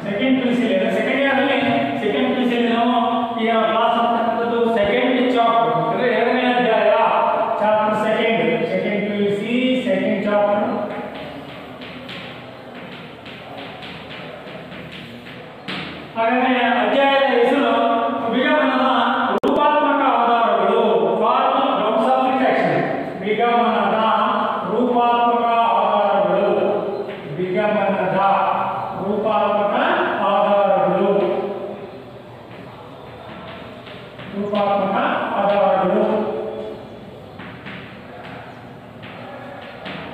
Second PUC second year ಅಲ್ಲಿ second PUC ನಾವು ಈ ಕ್ಲಾಸ್ ಅಂತಕ್ಕಂಥದ್ದು ಸೆಕೆಂಡ್ ಚಾಪ್ಟರ್ ಅಂದ್ರೆ ಎರಡನೇ ಅಧ್ಯಾಯ chapter second PUC second chapter ಹಾಗಾದ್ರೆ ಅಧ್ಯಾಯದ ಹೆಸರು ವಿಗಮನದ ರೂಪಾತ್ಮಕ ಆಧಾರಗಳು ಫಾರ್ಮಲ್ ಗ್ರೌಂಡ್ಸ್ ಆಫ್ ಇಂಡಕ್ಷನ್. ವಿಗಮನದ ರೂಪಾತ್ಮಕ ಆಧಾರಗಳು ವಿಗಮನದ ರೂಪಾತ್ಮಕ ಆಧಾರಗಳು ರೂಪಾತ್ಮಕ ಆಧಾರಗಳು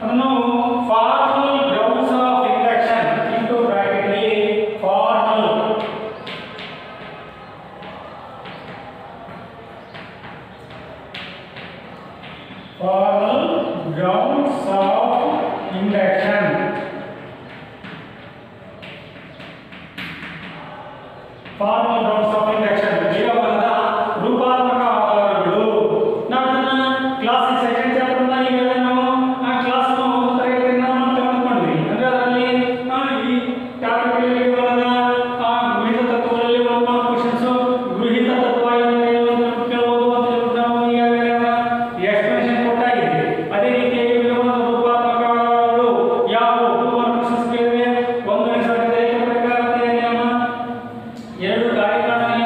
ಅದನ್ನು formal grounds of induction into bracket ಅಲ್ಲಿ formal grounds of induction. Formal grounds of induction. ವಿಗಮನದ ರೂಪಾತ್ಮಕ ಆಧಾರಗಳು. ನಾವು ಕ್ಲಾಸ್ ಸೆಕೆಂಡ್ ಚಾಪ್ಟರ್ ನಲ್ಲಿ ನಾವು ಆ ಕ್ಲಾಸ್ ತರಗತಿಯನ್ನು ನಾವು ತೆಗೆದುಕೊಂಡ್ವಿ. ಅಂದ್ರೆ ಅದರಲ್ಲಿ ಈ ಚಾಪ್ಟರ್ ವಿಗಮನದ ಗೃಹೀತ ತತ್ವಗಳಲ್ಲಿ ಒಂದು ಕ್ವೆಶ್ಚನ್ಸ್ ಗೃಹೀತ ತತ್ವ ಕೇಳಬಹುದು ಅಂತ ನಾವು ಈಗಾಗಲೇ ಎಕ್ಸ್ಪ್ಲನೇಷನ್ ಕೊಟ್ಟಾಗಿದೆ. ಅದೇ ರೀತಿಯಾಗಿ ವಿಗಮನದ ರೂಪಾತ್ಮಕ ಆಧಾರಗಳು ಯಾವುವು ಕ್ವೆಶ್ಚನ್ಸ್ ಕೇಳಿವೆ. ಒಂದು ನಿಸರ್ಗದ ಏಕಪ್ರಕಾರತೆಯ ನಿಯಮ, ಎರಡು ಕಾರ್ಯಕಾರಣ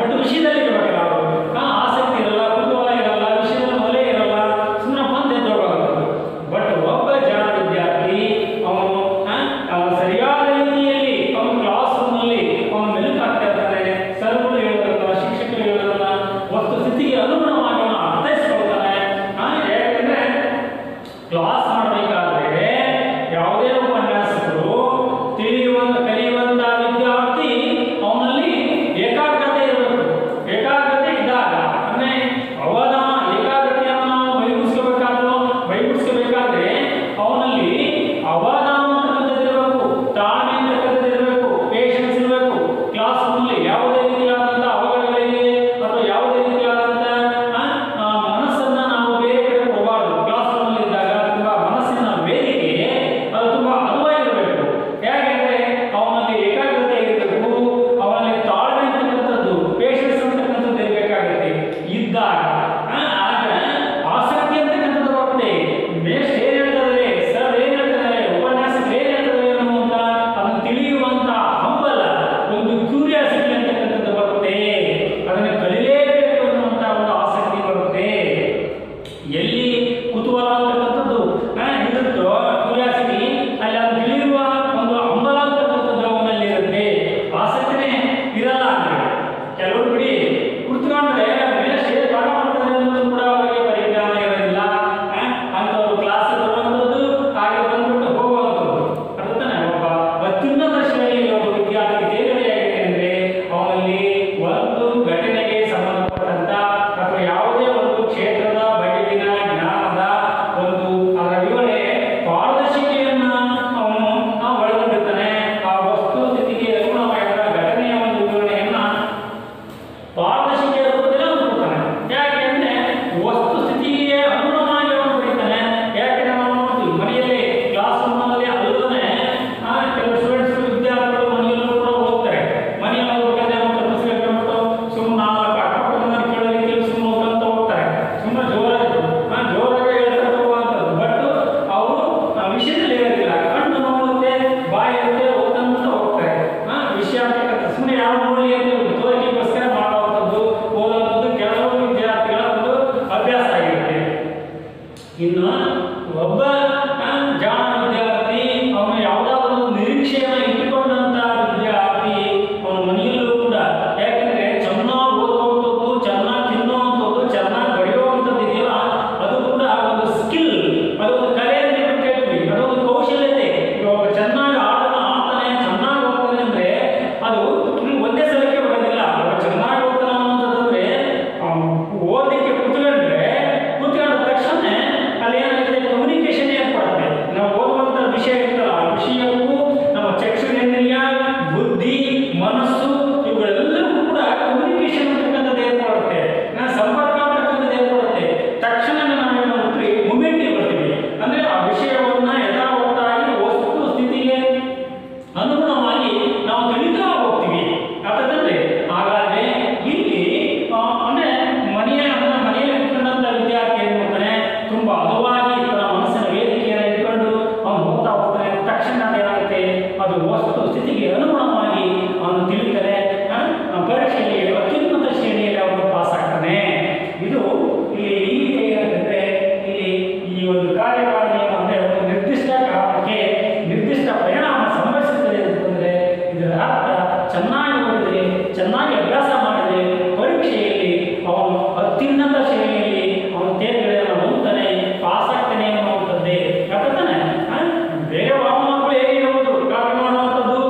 ಬಟ್ ವಿಷಯದಲ್ಲಿ ಇರಬೇಕಲ್ಲ ಅವರು ಆಸಕ್ತಿ ಇರಲ್ಲ, ಕುತೂಹಲ ಇರಲ್ಲ, ವಿಷಯದಲ್ಲಿ ಮೊದಲೇ ಇರಲ್ಲ, ಸುಮ್ಮನೆ ಬಂದು ಎದ್ದೋಗೋದು. ಬಟ್ ಒಬ್ಬ ಜಾಣ ವಿದ್ಯಾರ್ಥಿ ಅವನು ಸರಿಯಾದ ರೀತಿಯಲ್ಲಿ ಅವನು ಕ್ಲಾಸ್ ರೂಮ್ನಲ್ಲಿ ಅವನು ಮೆಲುಕಾಗ್ತಾ ಇರ್ತಾನೆ, ಸರ್ಗಳು ಹೇಳೋದನ್ನ, ಶಿಕ್ಷಕರು ಹೇಳೋದನ್ನ ವಸ್ತುಸ್ಥಿತಿಗೆ ಅನುಗುಣವಾಗಿ ಅವನು ಅರ್ಥೈಸ್ಕೊಳ್ತಾನೆ. ಯಾಕಂದ್ರೆ ಕ್ಲಾಸ್ ಮಾಡಬೇಕಾದ್ರೆ ಯಾವುದೇ ಉಪನ್ಯಾಸಕರು ಕಲಿಯುವಂತ ವಿದ್ಯಾರ್ಥಿ ಅವನಲ್ಲಿ ಏಕಾಗ್ರತೆ ಇರಬೇಕು. ಏಕಾಗ್ರತೆ ಇದ್ದಾಗ ಅಂದ್ರೆ ಏಕಾಗ್ರತೆಯನ್ನು ನಾವು ಬೈಗೂಡಿಸಬೇಕಾದ್ರೆ ಅವನಲ್ಲಿ ಅವಧಾನ ಅಂತಕ್ಕಂಥದ್ದಿರಬೇಕು, ತಾಳ್ಮೆ ಅಂತಕ್ಕಂಥದ್ದಿರಬೇಕು, ಪೇಷನ್ಸ್ ಇರಬೇಕು. ಕ್ಲಾಸ್ ರೂಮ್ನಲ್ಲಿ ಯಾವುದೇ ರೀತಿಯಾದಂಥ ಅವಘಡಗಳಿಗೆ ಅಥವಾ ಯಾವುದೇ ರೀತಿಯಾದಂಥ ಮನಸ್ಸನ್ನ ನಾವು ಬೇರೆ ಕಡೆ ಕೊಡಬಾರ್ದು. ಕ್ಲಾಸ್ ರೂಮ್ನಲ್ಲಿ ಇದ್ದಾಗ ತುಂಬಾ ಮನಸ್ಸಿನ ವೇದಿಕೆ ಅದು ತುಂಬಾ ಅನುವಾಗಿರಬೇಕು. ಯಾಕೆಂದ್ರೆ ಅವನಲ್ಲಿ ಏಕಾಗ್ರತೆ ಇರಬೇಕು, ಅವನಲ್ಲಿ ತಾಳ್ಮೆ ಅಂತಕ್ಕಂಥದ್ದು, ಪೇಷನ್ಸ್ ಅಂತಕ್ಕಂಥದ್ದು ಇರಬೇಕಾಗುತ್ತೆ. ಇದ್ದಾಗ ಆಗ ಆಸಕ್ತಿ ಅಂತಕ್ಕಂಥದ್ದು ಬರುತ್ತೆ. ಮೇಷ್ಟ್ರು ಏನ್ ಹೇಳ್ತಾರೆ, ಸರ್ ಏನ್ ಹೇಳ್ತಾರೆ, ಉಪನ್ಯಾಸಕರು ಏನ್ ಹೇಳ್ತಾರೆ ಅನ್ನುವಂತ ಅದನ್ನು ತಿಳಿಯುವಂತ ಹಂಬಲ, ಒಂದು ಕ್ಯೂರಿಯಾಸಿಟಿ ಅಂತಕ್ಕಂಥದ್ದು ಬರುತ್ತೆ. ಅದನ್ನು ಕಲಿಯಲೇಬೇಕು ಅನ್ನುವಂತ ಒಂದು ಆಸಕ್ತಿ ಬರುತ್ತೆ. ಎಲ್ಲಿ ಕುತೂಹಲ ಅಂತಕ್ಕಂಥದ್ದು ಇರುತ್ತೋ ಕ್ಯೂರಿಯಾಸಿಟಿ, ಅಲ್ಲಿ ಅದು ತಿಳಿಯುವ ಒಂದು ಹಂಬಲ ಅಂತಕ್ಕಂಥದ್ದು ಅವನಲ್ಲಿ ಇರುತ್ತೆ. ಆಸಕ್ತಿನೇ ಇರಲ್ಲ ಅಂದ್ರೆ ಕೆಲವರು ಬಿಡಿ ಕುಳಿತುಕೊಂಡ್ರೆ ಮೇಷ್ಟ್ರು ಪಾಠ ಮಾಡ್ತಾರೆ ಅನ್ನೋದು ಕೂಡ ಅವರಿಗೆ ಪರಿಜ್ಞಾನ ಇರೋದಿಲ್ಲ. ಅಂತವರು ಕ್ಲಾಸ್ ಬರುವಂಥದ್ದು ಹಾಗೆ ಬಂದ್ಬಿಟ್ಟು ಹೋಗುವಂಥದ್ದು. ಅರ್ಥಾನೆ ಒಬ್ಬ ಅತ್ಯುನ್ನತ ಶ್ರೇಣಿಯಲ್ಲಿ ಒಬ್ಬ ವಿದ್ಯಾರ್ಥಿ ತೇರ್ಗಡೆಯಾಗಿದೆ ಅಂದ್ರೆ ಅವನಲ್ಲಿ ಒಂದು ಘಟನೆಗೆ ಸಂಬಂಧಪಟ್ಟಂತ ಅಥವಾ ಯಾವುದೇ ಒಂದು ಕ್ಷೇತ್ರದ ಬಗೆಗಿನ ಜ್ಞಾನದ ಒಂದು ಅದರ ವಿವರಣೆ ಪಾರದರ್ಶಿಕೆಯನ್ನ ಅವನು ಒಳಗೊಂಡಿರ್ತಾನೆ. ಆ ವಸ್ತು ಸ್ಥಿತಿಗೆ ಅನುಗುಣವಾಗಿರುವ ಘಟನೆಯ ಒಂದು ವಿವರಣೆಯನ್ನ ಪಾರದರ್ಶಿಕೆಯ ರೂಪದಲ್ಲಿ ಅವನು ಕೊಡ್ತಾನೆ. ಯಾಕೆ ಅಂದ್ರೆ ವಸ್ತು ಸ್ಥಿತಿಗೆ ಅನುಗುಣವಾಗಿ ಅವನು ಬರೀತಾನೆ. ಯಾಕೆಂದ್ರೆ ನಾವು ನೋಡ್ತೀವಿ ಮನೆಯಲ್ಲಿ ಕ್ಲಾಸ್ ರೂಮ್ನಲ್ಲಿ ಅಲ್ಲದೆ ಕೆಲವು ಸ್ಟೂಡೆಂಟ್ಸ್ ವಿದ್ಯಾರ್ಥಿಗಳು ಮನೆಯಲ್ಲೂ ಕೂಡ ಹೋಗ್ತಾರೆ. ಮನೆಯಲ್ಲಿ ಹೋಗ್ಬೇಕಾದ್ರೆ ಅವ್ರು ಪುಸ್ತಕ ಇಟ್ಕೊಂಡ್ಬಿಟ್ಟು ಸುಮ್ಮನೆ ಅಕ್ಕಪಕ್ಕದ ಕೇಳೋ ರೀತಿಯಲ್ಲಿ ಸುಮ್ಮನೆ ಹೋಗ್ತಾ ಹೋಗ್ತಾರೆ. ಸುಮ್ಮನೆ ಜೋರಾಗಿ ಹೇಳ್ತಾ ಹೋಗುವಂಥದ್ದು. ಬಟ್ ಅವರು ವಿಷಯದಲ್ಲಿ ಇರೋದಿಲ್ಲ, ಕಣ್ಣು ನೋಡುತ್ತೆ, ಬಾಯಿ ಇರುತ್ತೆ, ಓದ್ತಾ ಹೋಗ್ತಾರೆ. ವಿಷಯ ಅಂತಕ್ಕಂಥ ಸುಮ್ಮನೆ ಯಾವ ನೋಡಲಿ ಅಂತ ತೋರಿಕೆಗೋಸ್ಕರ ಮಾಡುವಂಥದ್ದು, ಓದುವಂಥದ್ದು ಕೆಲವು ವಿದ್ಯಾರ್ಥಿಗಳ ಒಂದು ಅಭ್ಯಾಸ ಆಗಿರುತ್ತೆ. ಇನ್ನು ಒಬ್ಬ ಜಾಣ ವಿದ್ಯಾರ್ಥಿ ಅವನು ಯಾವುದಾದ್ರೂ ಒಂದು ನಿರೀಕ್ಷೆಯನ್ನು ಇಟ್ಟುಕೊಂಡಂತ ವಿದ್ಯಾರ್ಥಿ ಅವನ ಮನೆಯಲ್ಲೂ ಕೂಡ, ಯಾಕಂದ್ರೆ ಚೆನ್ನಾಗಿ ಓದುವಂಥದ್ದು, ಚೆನ್ನಾಗಿ ತಿನ್ನುವಂಥದ್ದು, ಚೆನ್ನಾಗಿ ಬರೆಯುವಂಥದ್ದು ಇದೆಯಲ್ಲ ಅದು ಕೂಡ ಒಂದು ಸ್ಕಿಲ್, ಅದೊಂದು ಕಲೆ ಅಂತ ಹೇಳ್ತೀವಿ, ಅದೊಂದು ಕೌಶಲ್ಯತೆ. ಈಗ ಒಬ್ಬ ಚೆನ್ನಾಗಿ ಆಡ್ತಾನೆ, ಚೆನ್ನಾಗಿ ಓದ್ತಾನೆ ಅಂದ್ರೆ ಅದು ಒಂದೇ ಸಲಕ್ಕೆ ಬರೋದಿಲ್ಲ. ಒಬ್ಬ ಚೆನ್ನಾಗಿ ಓದ್ತಾನೆ ಅನ್ನೋದಂದ್ರೆ ಓದಲಿಕ್ಕೆ ಕೂತ್ಕೊಂಡ ತಕ್ಷಣ ಅಲ್ಲಿ ಏನಾಗುತ್ತೆ, ಕಮ್ಯುನಿಕೇಶನ್ ಏರ್ಪಡುತ್ತೆ. ನಾವು ಓದುವಂತ ವಿಷಯ ಇರ್ತಲ್ಲ, ಆ ವಿಷಯಕ್ಕೂ ನಮ್ಮ ಚಕ್ಷುರೇಂದ್ರಿಯ, ಬುದ್ಧಿ, ಮನಸ್ಸು ಇವುಗಳೆಲ್ಲವೂ ಕೂಡ ಕಮ್ಯುನಿಕೇಶನ್ ಅಂತಕ್ಕಂಥದ್ದು ಏರ್ಪಡುತ್ತೆ. ಸಂಪರ್ಕ ಅಂತಕ್ಕಂಥದ್ದು ಏರ್ಪಡುತ್ತೆ. ತಕ್ಷಣ ನಾವೇನು ಮಾಡ್ತೀವಿ, ಮೂಮೆಂಟಿಗೆ ಬರ್ತೀವಿ. ಅಂದ್ರೆ ಆ ವಿಷಯವನ್ನ ಯಥಾವತ್ತಾಗಿ ವಸ್ತು ಸ್ಥಿತಿಗೆ ಅನುಗುಣವಾಗಿ ನಾವು ತಿಳಿತಾ ಹೋಗ್ತೀವಿ. ಯಾಕಂದ್ರೆ ಹಾಗಾದ್ರೆ ಇಲ್ಲಿ ಅಂದ್ರೆ ಮನೆಯಲ್ಲಿ ಇಟ್ಕೊಂಡಂತ ವಿದ್ಯಾರ್ಥಿ ಏನ್ ಮಾಡ್ತಾನೆ, ತುಂಬಾ ಹದವಾಗಿ ತನ್ನ ಮನಸ್ಸಿನ ವೇದಿಕೆಯನ್ನು ಇಟ್ಕೊಂಡು ಅವನು ಹೋಗ್ತಾ ಹೋಗ್ತಾನೆ. ತಕ್ಷಣ ಏನಾಗುತ್ತೆ, ಅದು ವಸ್ತು ಸ್ಥಿತಿಗೆ ಅನುಗುಣವಾಗಿ ಅವನು ತಿಳಿತಾರೆ. ಪರೀಕ್ಷೆಯಲ್ಲಿ ಅತ್ಯುನ್ನತ ಶ್ರೇಣಿಯಲ್ಲಿ ಅವನು ಪಾಸ್ ಆಗ್ತಾನೆ. ಇದು ಇಲ್ಲಿ ಏನಂತಂದ್ರೆ, ಇಲ್ಲಿ ಈ ಒಂದು ಕಾರ್ಯಕಾರಣ ಅಂದ್ರೆ ಒಂದು ನಿರ್ದಿಷ್ಟ ಕಾರಣಕ್ಕೆ ನಿರ್ದಿಷ್ಟ ಪರಿಣಾಮ ಸಂಭವಿಸುತ್ತದೆ ಅಂತಂದ್ರೆ ಇದರ ಅರ್ಥ ಚೆನ್ನಾಗಿ ಓದಿದ್ರೆ, ಚೆನ್ನಾಗಿ ಅಭ್ಯಾಸ ಮಾಡಿದ್ರೆ ಪರೀಕ್ಷೆಯಲ್ಲಿ ಅವನು ಅತ್ಯುನ್ನತ ಶ್ರೇಣಿಯಲ್ಲಿ ಅವನು ತೇರ್ಗಡೆಯನ್ನು ಹೊಂದ್ತಾನೆ, ಪಾಸ್ ಆಗ್ತಾನೆ ಅನ್ನುವಂಥದ್ದೇ. ಯಾಕಂತಾನೆ ಬೇರೆ ಮಕ್ಕಳು ಹೇಗೆ ಇರುವುದು, ಕಾಪಿ ಮಾಡುವಂಥದ್ದು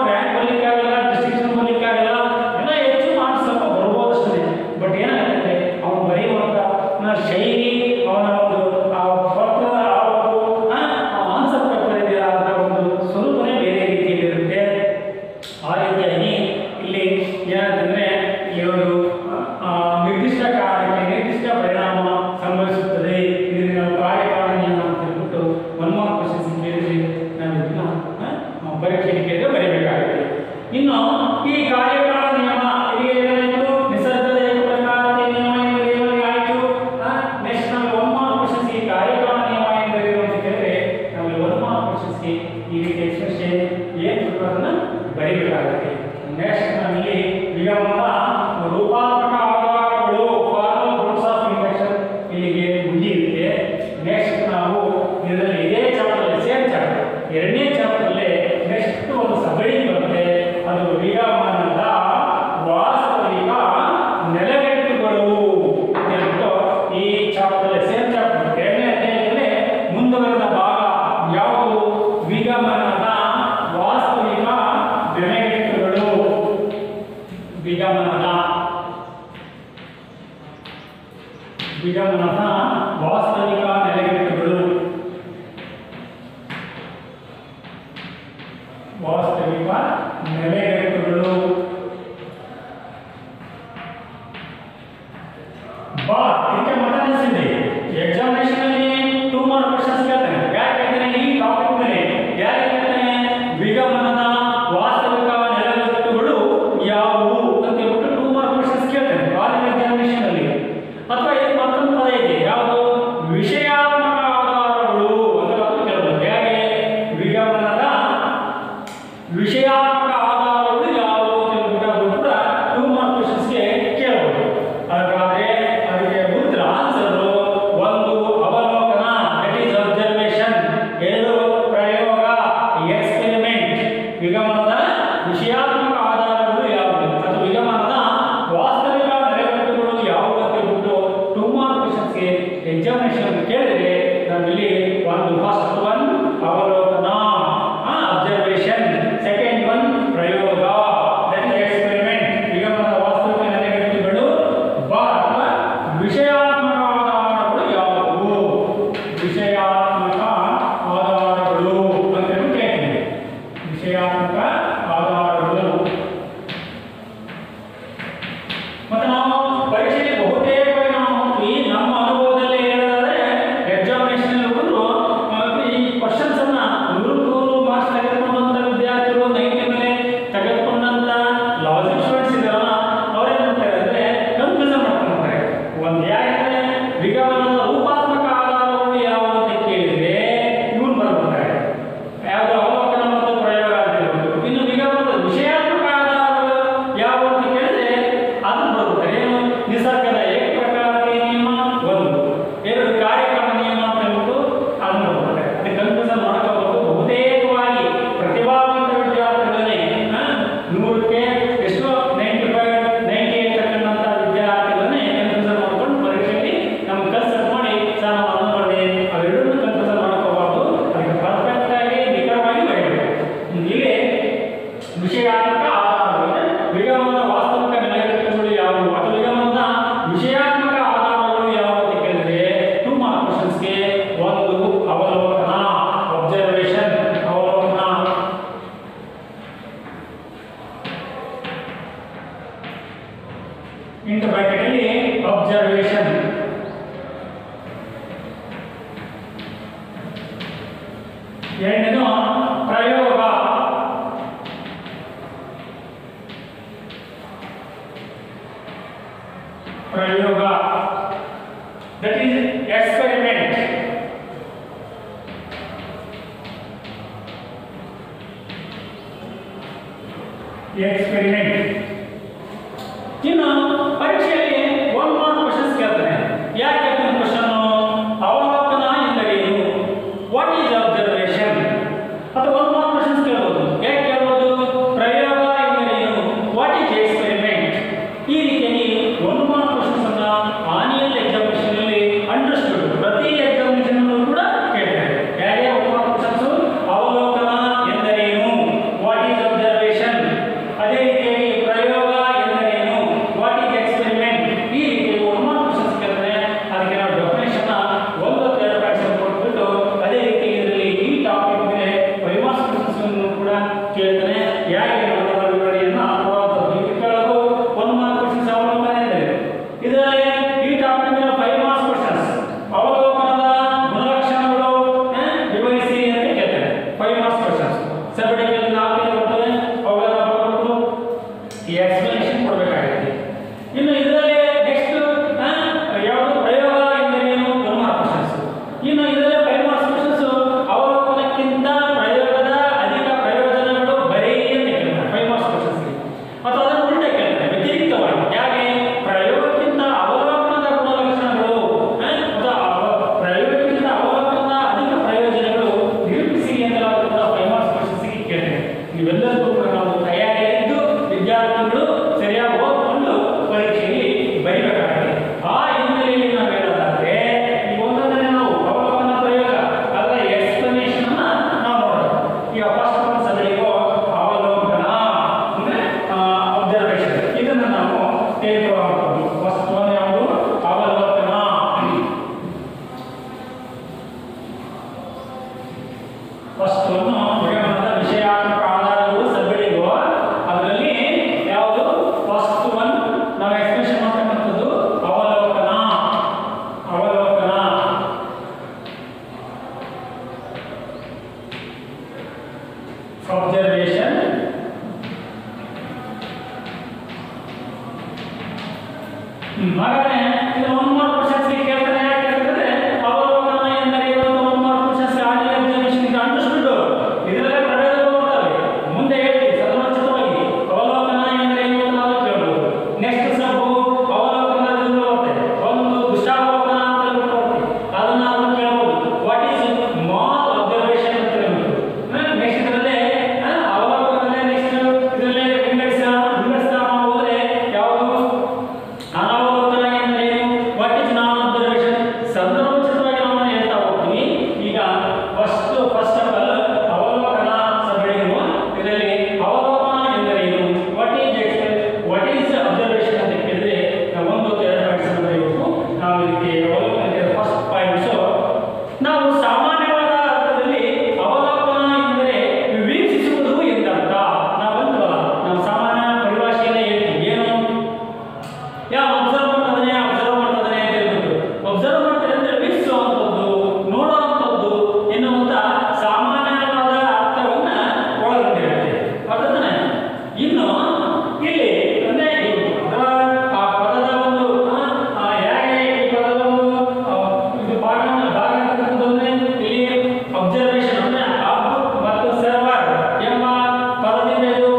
ರ್ಯಾಂಕ್ ಬರ್ಲಿಕ್ಕಾಗಲ್ಲ, ಡಿಸ್ಟಿಂಕ್ಷನ್ ಬರ್ಲಿಕ್ಕಾಗಲ್ಲ, ಎಲ್ಲ ಹೆಚ್ಚು ಮಾರ್ಕ್ಸ್ ಸ್ವಲ್ಪ ಬರ್ಬೋದಷ್ಟೇ. ಬಟ್ ಏನಾಗುತ್ತೆ, ಅವನು ಬರೆಯುವಂಥ ಶೈಲಿ, ಅವನ ಒಂದು ಪತ್ರ ಆನ್ಸರ್ ಪೇಪರ್ ಇದೆಯಲ್ಲ ಅದರ ಒಂದು ಸ್ವರೂಪನೇ ಬೇರೆ ರೀತಿಯಲ್ಲಿ ಇರುತ್ತೆ. ಆ ರೀತಿಯಾಗಿ ಇಲ್ಲಿ ಏನಂತಂದ್ರೆ ಇವರು ನಿರ್ದಿಷ್ಟ ಕಾರಣಕ್ಕೆ ನಿರ್ದಿಷ್ಟ ಪರಿಣಾಮ ಸಂಭವಿಸುತ್ತದೆ. ಇದನ್ನು ನಾವು ಕಾರ್ಯಕಾರಣ ನಿಯಮ ಅಂತ ಹೇಳ್ಬಿಟ್ಟು 1 ಮಾರ್ಕ್ ಕ್ವೆಶ್ಚನ್ಸ್ ಕೇಳಿದ್ರೆ ನಾವು ಇದನ್ನ ಪರೀಕ್ಷೆಗೆ ಕೇಳಿದ್ರೆ ಬರೀಬೇಕಾಗುತ್ತೆ. ಇನ್ನು ಈ ಕಾರ್ಯಕಾರಣ ನಿಯಮ ಏನಾಯಿತು, ನಿಸರ್ಗದ ಏಕಪ್ರಕಾರತೆ ನಿಯಮ ಎಂದರೆ ಆಯಿತು. ನೆಕ್ಸ್ಟ್ ನಾವು 1 ಮಾರ್ಕ್ ಕ್ವೆಶ್ಚನ್ಸ್ ಈ ಕಾರ್ಯಕಾರಣ ನಿಯಮ ಎಂದರೆ ಅಂತ ಕೇಳಿದ್ರೆ ನಾವು 1 ಮಾರ್ಕ್ ಕ್ವೆಶ್ಚನ್ಸ್ಗೆ ಈ ರೀತಿ ಎಕ್ಸ್ಪ್ರೆಷನ್ ಏನು ಅದನ್ನ ಬರೀಬೇಕಾಗುತ್ತೆ. ನೆಕ್ಸ್ಟ್ ನಮಗೆ ವಿಗಮನದ ರೂಪಾತ್ಮಕ ಆಧಾರಗಳು ಫಾರ್ಮಲ್ ರೂಟ್ಸ್ ಆಫ್ ಇಂಡಕ್ಷನ್ ಇಲ್ಲಿಗೆ ಮುಗಿಯುತ್ತೆ. ನೆಕ್ಸ್ಟ್ ನಾವು ಇದರಲ್ಲಿ ಇದೇ ಚಾಪ್ಟರ್ ಸೇಮ್ ಚಾಪ್ಟರ್ ಎರಡನೇ ಚಾಪ್ಟರ್ ಅಲ್ಲಿ ನೆಕ್ಸ್ಟ್ ಒಂದು ಸಬ್ಹೆಡಿಂಗ್ ಬರುತ್ತೆ. ಅದು ವಿಗಮನದ ವಾಸ್ತವಿಕ ನೆಲೆಗಟ್ಟುಗಳು ಅಂತ ಹೇಳ್ಬಿಟ್ಟು ಈ ಚಾಪ್ಟರ್ ಅಲ್ಲಿ ಸೇಮ್ ಚಾಪ್ಟರ್ ಎರಡನೇ ಅಧ್ಯಾಯದಲ್ಲಿ ಮುಂದುವರೆದ ಭಾಗ ಯಾವುದು? ವಿಗಮನದ ವಾಸ್ತವಿಕ ನೆಲೆಗಟ್ಟುಗಳು. ವಿಗಮನದ ವಾಸ್ತವಿಕ ನೆಲೆಗಟ್ಟುಗಳು. ವಾಸ್ತವಿಕ ನೆಲೆಗಟ್ಟುಗಳು. ಇದಕ್ಕೆ ಮತನಿಸಿದೆ ಎಕ್ಸಾಮಿನೇಷನ್ ಅಲ್ಲಿ 2 ಮಾರ್ಕ್ ಕ್ವೆಶ್ಚನ್ಸ್ ಕೇಳ್ತಾನೆ. ಯಾಕೆ ಹೇಳ್ತಾನೆ? ಈ ಟಾಪಿಕ್ ಮೇಲೆ ಯಾಕೆ ಹೇಳ್ತಾನೆ? ವಿಗಮನದ ವಾಸ್ತವಿಕ ನೆಲೆಗಟ್ಟುಗಳು ಯಾವುವು ಅಂತ ಹೇಳ್ಬಿಟ್ಟು 2 ಮಾರ್ಕ್ ಕ್ವೆಶ್ಚನ್ಸ್ ಕೇಳ್ತಾನೆ ಕಾಲೇಜ್ ಎಕ್ಸಾಮಿನೇಷನ್ ಅಲ್ಲಿ. ಅಥವಾ ಇಲ್ಲಿ ಮತ್ತೊಂದು ಪದ ಇದೆ, ಯಾವುದು? ವಿಷಯಾತ್ಮಕ ಆಧಾರಗಳು ಅಂತ ಕೇಳಬಹುದು. ಹೇಗೆ? ವಿಗಮನದ ವಿಷಯಾತ್ಮಕ ಆಧಾರಗಳು ಯಾವುವು ಅಂತ ಹೇಳ್ಬಿಟ್ಟು ಅದು ಕೂಡ 2 ಮಾರ್ಕ್ ಕ್ವೆಶ್ಚನ್ಸ್ಗೆ ಕೇಳಬಹುದು. ಹಾಗಾದ್ರೆ ಅದಕ್ಕೆ ಉತ್ತರ ಆನ್ಸರ್ ಒಂದು ಅವಲೋಕನ ದಟ್ ಈಸ್ ಅಬ್ಸರ್ವೇಷನ್, ಎರಡು ಪ್ರಯೋಗ ಎಕ್ಸ್ಪೆರಿಮೆಂಟ್. ವಿಗಮನದ ವಿಷಯಾತ್ಮಕ ಆಧಾರಗಳು ಯಾವುವು ಅಥವಾ ವಿಗಮನದ ವಾಸ್ತವಿಕ ನೆಲೆಗಟ್ಟುಗಳು ಯಾವುವು ಅಂತ ಹೇಳ್ಬಿಟ್ಟು 2 ಮಾರ್ಕ್ ಕ್ವೆಶ್ಚನ್ಸ್ಗೆ ಎಕ್ಸಾಮಿನೇಷನ್ ಕೇಳಿದ್ರೆ ನಮ್ಮಲ್ಲಿ ಒಂದು ಫಸ್ಟ್ ಒನ್ ಅವಲೋಕನ ಅಬ್ಸರ್ವೇಷನ್, ಸೆಕೆಂಡ್ ಒನ್ ಪ್ರಯೋಗ ದಟ್ ಈಸ್ ಎಕ್ಸ್ಪೆರಿಮೆಂಟ್. ವಿಗಮನದ ವಾಸ್ತವಿಕ ನೆಲೆಗಟ್ಟುಗಳು ಅಥವಾ ವಿಷಯಾತ್ಮಕ ಆಧಾರಗಳು ಯಾವುವು? ವಿಷಯಾತ್ಮಕ ಆಧಾರಗಳು ಅಂತ ಹೇಳ್ತೀವಿ. ವಿಷಯಾತ್ಮಕ ಆಧಾರಗಳು. ಮತ್ತೆ ನಾವು ಪರೀಕ್ಷೆಗೆ ಬಹುತೇಕ ನಾವು ನೋಡ್ತೀವಿ, ನಮ್ಮ ಅನುಭವದಲ್ಲಿ ಹೇಳೋದಾದ್ರೆ ಎಕ್ಸಾಮಿನೇಷನ್ ಹುಡುಗರು ಈ ಕ್ವಶನ್ಸ್ ಅನ್ನ 100 ಮಾರ್ಕ್ಸ್ ತೆಗೆದುಕೊಂಡಂತ ವಿದ್ಯಾರ್ಥಿಗಳು 90 ಮೇಲೆ ತೆಗೆದುಕೊಂಡಂತ ಲಾಜಿಕ್ ಸ್ಟೂಡೆಂಟ್ಸ್ ಇದಾರಲ್ಲ ಅವ್ರೇನ್ ಮಾಡ್ತಾರೆ ಅಂದ್ರೆ ಕನ್ಫ್ಯೂಷನ್ ಮಾಡ್ಕೊಂತಾರೆ. ಒಂದು ಯಾಕಂದ್ರೆ ವಿಗಮನದ ರೂಪಾತ್ಮಕ ಆಧಾರಗಳು ಯಾವುವು ಅಂತ ಕೇಳಿದ್ರೆ ಇವ್ರು ಬರ್ತಾರೆ ಯಾವುದು ಅವಲೋಕನ ಮತ್ತು ಪ್ರಯೋಗ ಅಂತ ಹೇಳ್ಬೋದು. ಇನ್ನು ವಿಗಮನದ ವಿಷಯಾತ್ಮಕ ಆಧಾರಗಳು ಯಾವುವು ಅಂತ ಕೇಳಿದ್ರೆ ಅದನ್ನು ಬರ್ತಾರೆ. ಏನು? ನಿಸರ್ಗದ ಏಕಪ್ರಕಾರತೆ ನಿಯಮ ಒಂದು, ಎರಡು ಕಾರ್ಯಕ್ರಮ ನಿಯಮ ಅಂತ ಹೇಳ್ಬಿಟ್ಟು ಅದನ್ನು ಬರ್ತಾರೆ. ಅದು ಕನ್ಫ್ಯೂಷನ್ ಮಾಡ್ಕೋಬಹುದು. ಬಹುತೇಕವಾಗಿ ಪ್ರತಿಭಾವಂತ ವಿದ್ಯಾರ್ಥಿಗಳನ್ನೇ 100ಕ್ಕೆ ಎಷ್ಟು 95 98 ತಕ್ಕಂಥ ವಿದ್ಯಾರ್ಥಿಗಳನ್ನೇ ಕನ್ಫ್ಯೂಷನ್ ಮಾಡ್ಕೊಂಡು ಪರೀಕ್ಷೆಯಲ್ಲಿ ನಮ್ಗೆ ಕನ್ಸಲ್ಟ್ ಮಾಡಿ ಸರ್ ನಾವು ಅದನ್ನು ಮಾಡಿದೆ ಅವೆರಡನ್ನೂ ಕನ್ಫ್ಯೂಷನ್ ಮಾಡ್ಕೋಬಾರ್ದು. ಅದಕ್ಕೆ ಪರ್ಫೆಕ್ಟ್ ಆಗಿ ನಿಖರವಾಗಿ ಬರೀಬೇಕು. ಇಲ್ಲಿ ವಿಷಯಾತ್ಮಕ ಆಧಾರಗಳು ವಿಗಮನದ ವಾಸ್ತವಿಕ ನೆಲೆಗಟ್ಟುಗಳು ಯಾವುವು ಅಥವಾ ವಿಗಮನದ ವಿಷಯಾತ್ಮಕ ಆಧಾರಗಳು ಯಾವುವು ಅಂತ ಕೇಳಿದ್ರೆ 2 ಮಾರ್ಕ್ ಕ್ವೆಶ್ಚನ್ಸ್ಗೆ ಒಂದು ಅವಲೋಕನ ಅಬ್ಸರ್ವೇಷನ್, ಅವಲೋಕನ. ಇಂಟು ಬ್ರಾಕೆಟ್ ಅಲ್ಲಿ ಅಬ್ಸರ್ವೇಷನ್. ಎರಡನೇದು ಪ್ರಯೋಗ. ಪ್ರಯೋಗ ದಟ್ ಈಸ್ ಎಕ್ಸ್ಪೆರಿಮೆಂಟ್. ಎಕ್ಸ್ಪೆರಿಮೆಂಟ್. ಇನ್ನು ಪರೀಕ್ಷೆಯಲ್ಲಿ 1 ಮಾರ್ಕ್ ಕ್ವೆಶ್ಚನ್ಸ್ ಕೇಳ್ತಾನೆ. ಯಾಕೆ ಕೇಳ್ತಾನೆ ಕ್ವೆಶ್ಚನ್? ಅವಲೋಕನ ಎಂದರೇನು? What is observation? ಅಥವಾ 1 ಮಾರ್ಕ್ ಕ್ವೆಶ್ಚನ್ಸ್ ಕೇಳಬಹುದು. ಯಾಕೆ ಕೇಳಬಹುದು? ಪ್ರಯೋಗ ಎಂದರೇನು? What is experiment? ಈ ರೀತಿಯಾಗಿ 1 ಮಾರ್ಕ್ ಕ್ವೆಶ್ಚನ್ಸ್ ಅನ್ನ ಆನ್ಯುವಲ್ ಎಕ್ಸಾಮಿನೇಷನ್ ಅಲ್ಲಿ ಅಂಡರ್ಸ್ಟುಡ್ ಪ್ರತಿ ಎಕ್ಸಾಮಿನೇಷನ್ ಅಲ್ಲೂ ಕೂಡ ಕೇಳ್ತಾರೆ. ಹೇಗೆ 1 ಮಾರ್ಕ್ ಕ್ವೆಶ್ಚನ್ಸ್? ಅವಲೋಕನ ಎಂದರೇನು? What is observation? ಅದೇ ರೀತಿಯಾಗಿ ಪ್ರಯೋಗ ಎಂದರೇನು? What is experiment? ಈ ರೀತಿ 1 ಮಾರ್ಕ್ ಕ್ವೆಶ್ಚನ್ಸ್ ಕೇಳ್ತಾರೆ. ಅದಕ್ಕೆ ನಾವು ಡೆಫಿನೇಷನ್ 1-2 ಪಾಯಿಂಟ್ಸ್ ಕೊಟ್ಬಿಟ್ಟು ಅದೇ ರೀತಿ ಇದರಲ್ಲಿ ಈ ಟಾಪಿಕ್ ಮೇಲೆ 5 ಮಾರ್ಕ್ಸ್ ಕ್ವೆಶ್ಚನ್ಸ್ ಕೂಡ ಕೇಳ್ತಾನೆ. ಯಾಕೆ ನಾವು ವಿವರಣೆಯನ್ನು ಕೊಡುವಂಥದ್ದು? ಇದು ಕೇಳೋದು 1 ಮಾರ್ಕ್ ಕ್ವೆಶ್ಚನ್ಸ್ ಅವಲೋಕನ ಎಂದರೆ ಇದರಲ್ಲಿ ಈ ಹಾಗಾದ್ರೆ ಇದು ಒನ್ ಮಾರ್ಕ್ ಕ್ವೆಶ್ಚನ್ಸ್ ಗೆ ಕೇಳ್ತಾರೆ. ಯಾಕೆ ಕೇಳ್ತಾರೆ? ಅವಲೋಕನ ಎಂದರೆ ಏನು ಅಂತ ಒನ್ ಮಾರ್ಕ್ ಕ್ವೆಶ್ಚನ್ಸ್ ಆಗಿ ಎಕ್ಸಾಮಿನೇಷನ್ ಇದು ಅಂಡರ್ಸ್ಟುಡ್. ಇದರಲ್ಲೇ ಪ್ರಭೇದಗಳು ಬರ್ತವೆ. ಮುಂದೆ ಹೇಳ್ತೀವಿ ಸದನಚಿತವಾಗಿ ಅವಲೋಕನ ಎಂದರೆ ಏನು ಅಂತ ನಾವು ಕೇಳಬಹುದು. ನೆಕ್ಸ್ಟ್ ಸಬ್ ಅವಲೋಕನದಿಂದ ಬರುತ್ತೆ. ಒಂದು ದೃಷ್ಟಾವಲೋಕನ ಅಂತ ಬರುತ್ತೆ. ಅದನ್ನ ನಾವು ಕೇಳಬಹುದು. ವಾಟ್ ಈಸ್ ಮಾಲ್ ಅಬ್ಸರ್ವೇಷನ್ ಅಂತ ಹೇಳ್ಬೋದು. ನೆಕ್ಸ್ಟ್ ಇದರಲ್ಲೇ ಅವಲೋಕನದಲ್ಲೇ ನೆಕ್ಸ್ಟ್ ಇದರಲ್ಲೇ ವಿಂಗಡಿಸ್ತಾ ನಾವು ಹೋದ್ರೆ ಯಾವುದು ಅನಾವಲೋಕನ ಎಂದರೇನು? What is non observation? ಸಂದರ್ಭೋಚಿತವಾಗಿ ನಾವು ಹೇಳ್ತಾ ಹೋಗ್ತೀವಿ. ಈಗ ಫಸ್ಟ್ ಆಫ್ ಆಲ್ ಅವಲೋಕನ ಸಬಳಿಯುವ ಇದರಲ್ಲಿ ಅವಲೋಕನ ಎಂದರೇನು? ವಾಟ್ ಈಸ್ ಅಬ್ಸರ್ವೇಷನ್ ಅಂತ ಕೇಳಿದ್ರೆ ನಾವು ಒಂದು ಎರಡು ಪಾಯಿಂಟ್ಸ್ ಬರೆಯಬೇಕು. ನಾವು ಇದಕ್ಕೆ ಅವಲೋಕನ ಫಸ್ಟ್ ಪಾಯಿಂಟ್ಸ್ ನಾವು ಸಾಮಾನ್ಯವಾದ ಅರ್ಥದಲ್ಲಿ ಅವಲೋಕನ ಎಂದರೆ ವೀಕ್ಷಿಸುವುದು ಎಂದರ್ಥ. ನಾವು ಸಾಮಾನ್ಯ ಪರಿಭಾಷೆಯಲ್ಲೇ ಹೇಳ್ತೀವಿ. ಏನು ಯಾವ ಅಬ್ಸರ್ವ್ ಮಾಡ್ತಾನೆ ಅಂತ ಹೇಳ್ಬಿಟ್ಟು ಅಬ್ಸರ್ವ್ ಮಾಡ್ತಾರೆ ಅಂದ್ರೆ ವೀಕ್ಷಿಸುವಂಥದ್ದು, ನೋಡುವಂಥದ್ದು ಎನ್ನುವಂಥ ಸಾಮಾನ್ಯವಾದ ಅರ್ಥವನ್ನ ಒಳಗೊಂಡಿರುತ್ತೆ. ಅರ್ಥನೇ. ಇನ್ನು ಇಲ್ಲಿ ಅಂದ್ರೆ ಆ ಪದದ ಒಂದು ಹೇಗೆ ಈ ಪದದ ಒಂದು ಇದು ಭಾಗ ಅಂತಕ್ಕಂಥದ್ದು ಇಲ್ಲಿ ಅಬ್ಸರ್ವೇಷನ್ ಅಂದ್ರೆ ಆಬ್ಜೆಕ್ಟ್ ಮತ್ತು ಸರ್ವರ್ ಎಂಬ ಪದದಿಂದ ಇದು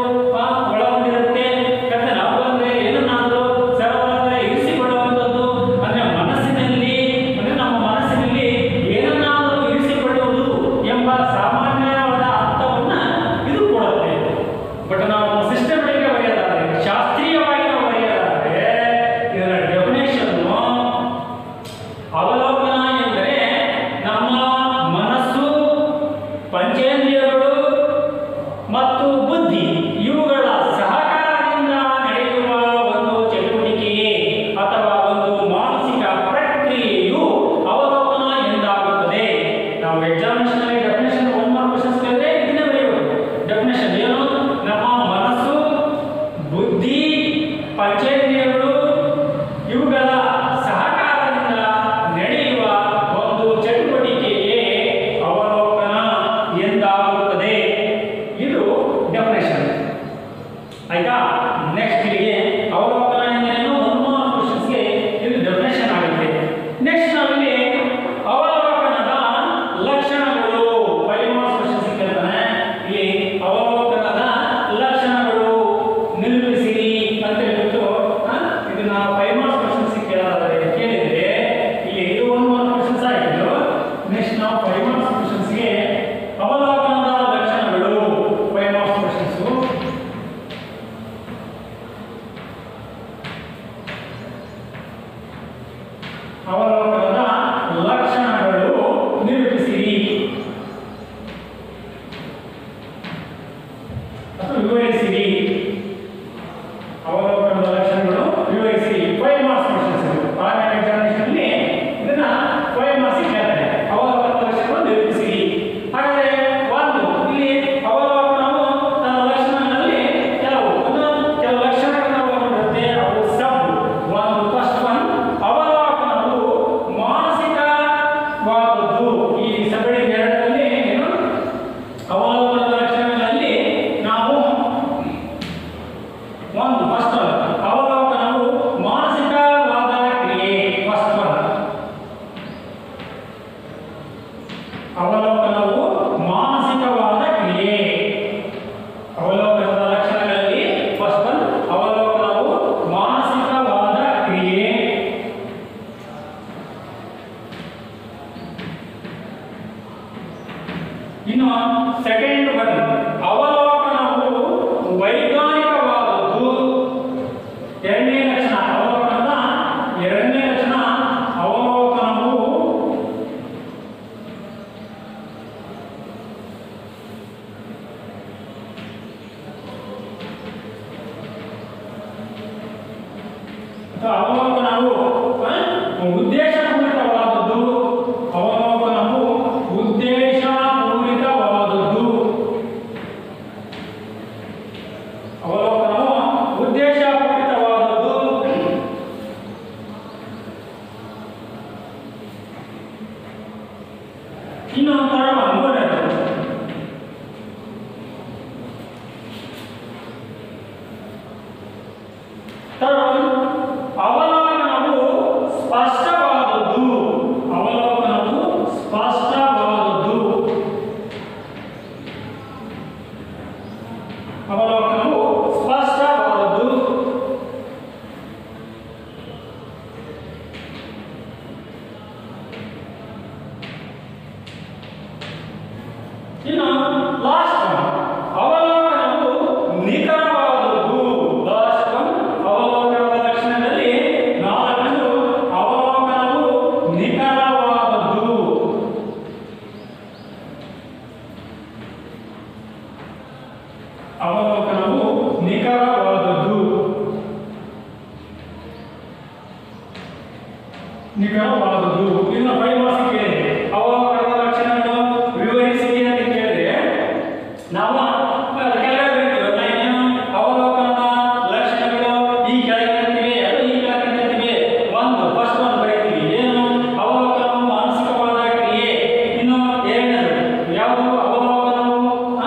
ಒಳಗೊಂಡಿರುತ್ತೆ. ಯಾಕಂದ್ರೆ ಅವು ಅಂದ್ರೆ ಏನನ್ನಾದರೂ ಸರ್ವರ್ ಅಂದ್ರೆ ಇರಿಸಿಕೊಳ್ಳುವಂಥದ್ದು ಅಂದ್ರೆ ಮನಸ್ಸಿನಲ್ಲಿ ಅಂದ್ರೆ ನಮ್ಮ ಮನಸ್ಸಿನಲ್ಲಿ ಏನನ್ನಾದರೂ ಇರಿಸಿಕೊಳ್ಳುವುದು ಎಂಬ ಸಾಮಾನ್ಯವಾದ ಅರ್ಥವನ್ನ ಇದು ಕೊಡುತ್ತೆ. ಬಟ್ ನಾವು ಸಿಸ್ಟಮ್ಯಾಟಿಕ್ ಬರೆಯೋದಾದ್ರೆ ಶಾಸ್ತ್ರೀಯವಾಗಿ ನಾವು ಬರೆಯೋದಾದ್ರೆ ಇದರ ಡೆಫಿನೇಷನ್ ಅವಲೋಕನ ಎಂದರೆ ನಮ್ಮ ಮನಸ್ಸು, ಪಂಚೇಂದ್ರಿಯಗಳು ಮತ್ತು ಬುದ್ಧಿ ಇವುಗಳ ಸಹಕಾರದಿಂದ ನಡೆಯುವ ಒಂದು ಚಟುವಟಿಕೆಯೇ ಅಥವಾ ಒಂದು ಮಾನಸಿಕ ಪ್ರಕ್ರಿಯೆಯು ಅವಲೋಕನ ಎಂದಾಗುತ್ತದೆ. ನಾವು ಎಕ್ಸಾಮಿನೇಷನ್ ಅಲ್ಲಿ ಡೆಫಿನೇಷನ್ ಒನ್ ಮಾರ್ಕ್ ಕ್ವೆಶ್ಚನ್ಸ್ ಕೇಳಿದ್ರೆ ಇದನ್ನೇ ಬರೆಯಬೇಕು. ಡೆಫಿನೇಷನ್ ಏನು? ನಮ್ಮ ಮನಸ್ಸು, ಬುದ್ಧಿ, ಪಂಚೇಂದ್ರಿಯಗಳು ಇವುಗಳ ಸಹಕಾರದಿಂದ ನಡೆಯುವ ಒಂದು ಚಟುವಟಿಕೆಯೇ ಅವಲೋಕನ ಎಂದಾಗುತ್ತದೆ. ಇದು ಡೆಫಿನೇಷನ್. ಆಯ್ತಾ? ನೆಕ್ಸ್ಟ್ ಇಲ್ಲಿಗೆ ಅವಲೋಕನ ಎಂದರೇನು ಒನ್ ಮಾರ್ಕ್ ಕ್ವೆಶ್ಚನ್ಸ್ಗೆ ಇದು ಡೆಫಿನೇಷನ್ ಆಗುತ್ತೆ. ನೆಕ್ಸ್ಟ್ ನಾವಿಲ್ಲಿ ಅವಲೋಕನದ ಲಕ್ಷಣಗಳು 5 ಮಾರ್ಕ್ಸ್ ಕ್ವೆಶ್ಚನ್ಸ್ ಕೇಳ್ತಾನೆ. ಇಲ್ಲಿ ಅವಲೋಕನದ ಲಕ್ಷಣಗಳು ನಿರೂಪಿಸಿರಿ ಅಂತ ಹೇಳ್ಬಿಟ್ಟು ಇದನ್ನ 5 ಮಾರ್ಕ್ಸ್ ಕ್ವೆಶ್ಚನ್ಸ್ ಕೇಳಿದ್ರೆ ಇಲ್ಲಿ ಇದು 1 ಮಾರ್ಕ್ ಕ್ವೆಶ್ಚನ್ಸ್ ಆಗಿದ್ದು. ನೆಕ್ಸ್ಟ್ ನಾವು 5 ಮಾರ್ಕ್ಸ್ ಕ್ವೆಶ್ಚನ್ಸ್ಗೆ ಅವಲೋಕನದ ಲಕ್ಷಣಗಳು 5 ಮಾರ್ಕ್ಸ್ ಕ್ವೆಶ್ಚನ್ಸ್. ಅವಲೋಕನದ ಲಕ್ಷಣಗಳು ನಿರೂಪಿಸಿರಿ ಅಥವಾ ವಿವರಿಸಿರಿ. ಅವಲೋಕನದ ಲಕ್ಷಣಗಳು ವಿವರಿಸಿರಿ 5 ಮಾರ್ಕ್ಸ್ ಕ್ವೆಶ್ಚನ್ಸ್. ಆರ್ಮಿ ಎಕ್ಸಾಮಿನೇಷನ್ ಅಲ್ಲಿ ಇದನ್ನ 5 ಮಾರ್ಕ್ಸ್ ಕೇಳ್ತಾರೆ. ಅವಲೋಕನದ ಲಕ್ಷಣಗಳು ನಿರೂಪಿಸಿರಿ. ಹಾಗಾದ್ರೆ ಒಂದು ಇಲ್ಲಿ ಅವಲೋಕನವು ತನ್ನ ಲಕ್ಷಣಗಳಲ್ಲಿ ಕೆಲವು ಲಕ್ಷಣಗಳನ್ನು ಒಳಗೊಂಡಿರುತ್ತೆ. ಅವು ಸಬ್ ಒಂದು ಫಸ್ಟ್ ಒನ್ ಅವಲೋಕನವು ಮಾನಸಿಕವಾದದ್ದು. ಈ ಸಬಳಿ ಎರಡರಲ್ಲಿ ಏನು ಅವಲೋಕನದ ಲಕ್ಷಣಗಳಲ್ಲಿ ನಾವು ಒಂದು ಫಸ್ಟ್ ಅವಲೋಕನವು ಮಾನಸಿಕವಾದ ಕ್ರಿಯೆ. ಫಸ್ಟ್ ಒನ್ ಅವಲೋಕನವು ಮಾನಸಿಕವಾದ ಕ್ರಿಯೆ. ಅವಲೋಕನದ ಲಕ್ಷಣಗಳಲ್ಲಿ ಫಸ್ಟ್ ಒನ್ ಅವಲೋಕನವು ಮಾನಸಿಕವಾದ ಕ್ರಿಯೆ. ಇನ್ನು ಸೆಕೆಂಡ್ ಒನ್ ಅವಲೋಕನವು ವೈಜ್ಞಾನಿಕವಾದದ್ದು. ಎರಡನೇ ಲಕ್ಷಣ ಅವಲೋಕನದ ಎರಡನೇ ಲಕ್ಷಣ ಅವಲೋಕನವು ಅವಲೋಕನವು ಉದ್ದೇಶಪೂರಿತವಾದದ್ದು. ಅವಲೋಕನವು ಉದ್ದೇಶಪೂರಿತವಾದದ್ದು. ಅವಲೋಕನವು ಉದ್ದೇಶಪೂರಿತವಾದದ್ದು. ಇನ್ನು ಮೂರನೇದು ಅವಲೋಕನವು ನಿಖರವಾದುದು. ಇದನ್ನ 5 ಮಾರ್ಕ್ಸ್ ಕೇಳಿದೆ. ಅವಲೋಕನದ ಲಕ್ಷಣಗಳು ವಿವರಿಸಿ ಅಂತ ಕೇಳಿದ್ರೆ ನಾವು ಕೆಳಗೆ ಬರೀತೀವಿ. ಏನು ಅವಲೋಕನದ ಲಕ್ಷಣಗಳು ಈ ಕೆಳಗಿನಂತಿವೆ ಅಥವಾ ಈ ಕೆಳಗಿನಂತಿವೆ. ಒಂದು ಫಸ್ಟ್ ಒಂದು ಬರೀತೀವಿ. ಏನು ಅವಲೋಕನವು ಮಾನಸಿಕವಾದ ಕ್ರಿಯೆ. ಇನ್ನು ಎರಡನೇದು ಯಾವುದು ಅವಲೋಕನವು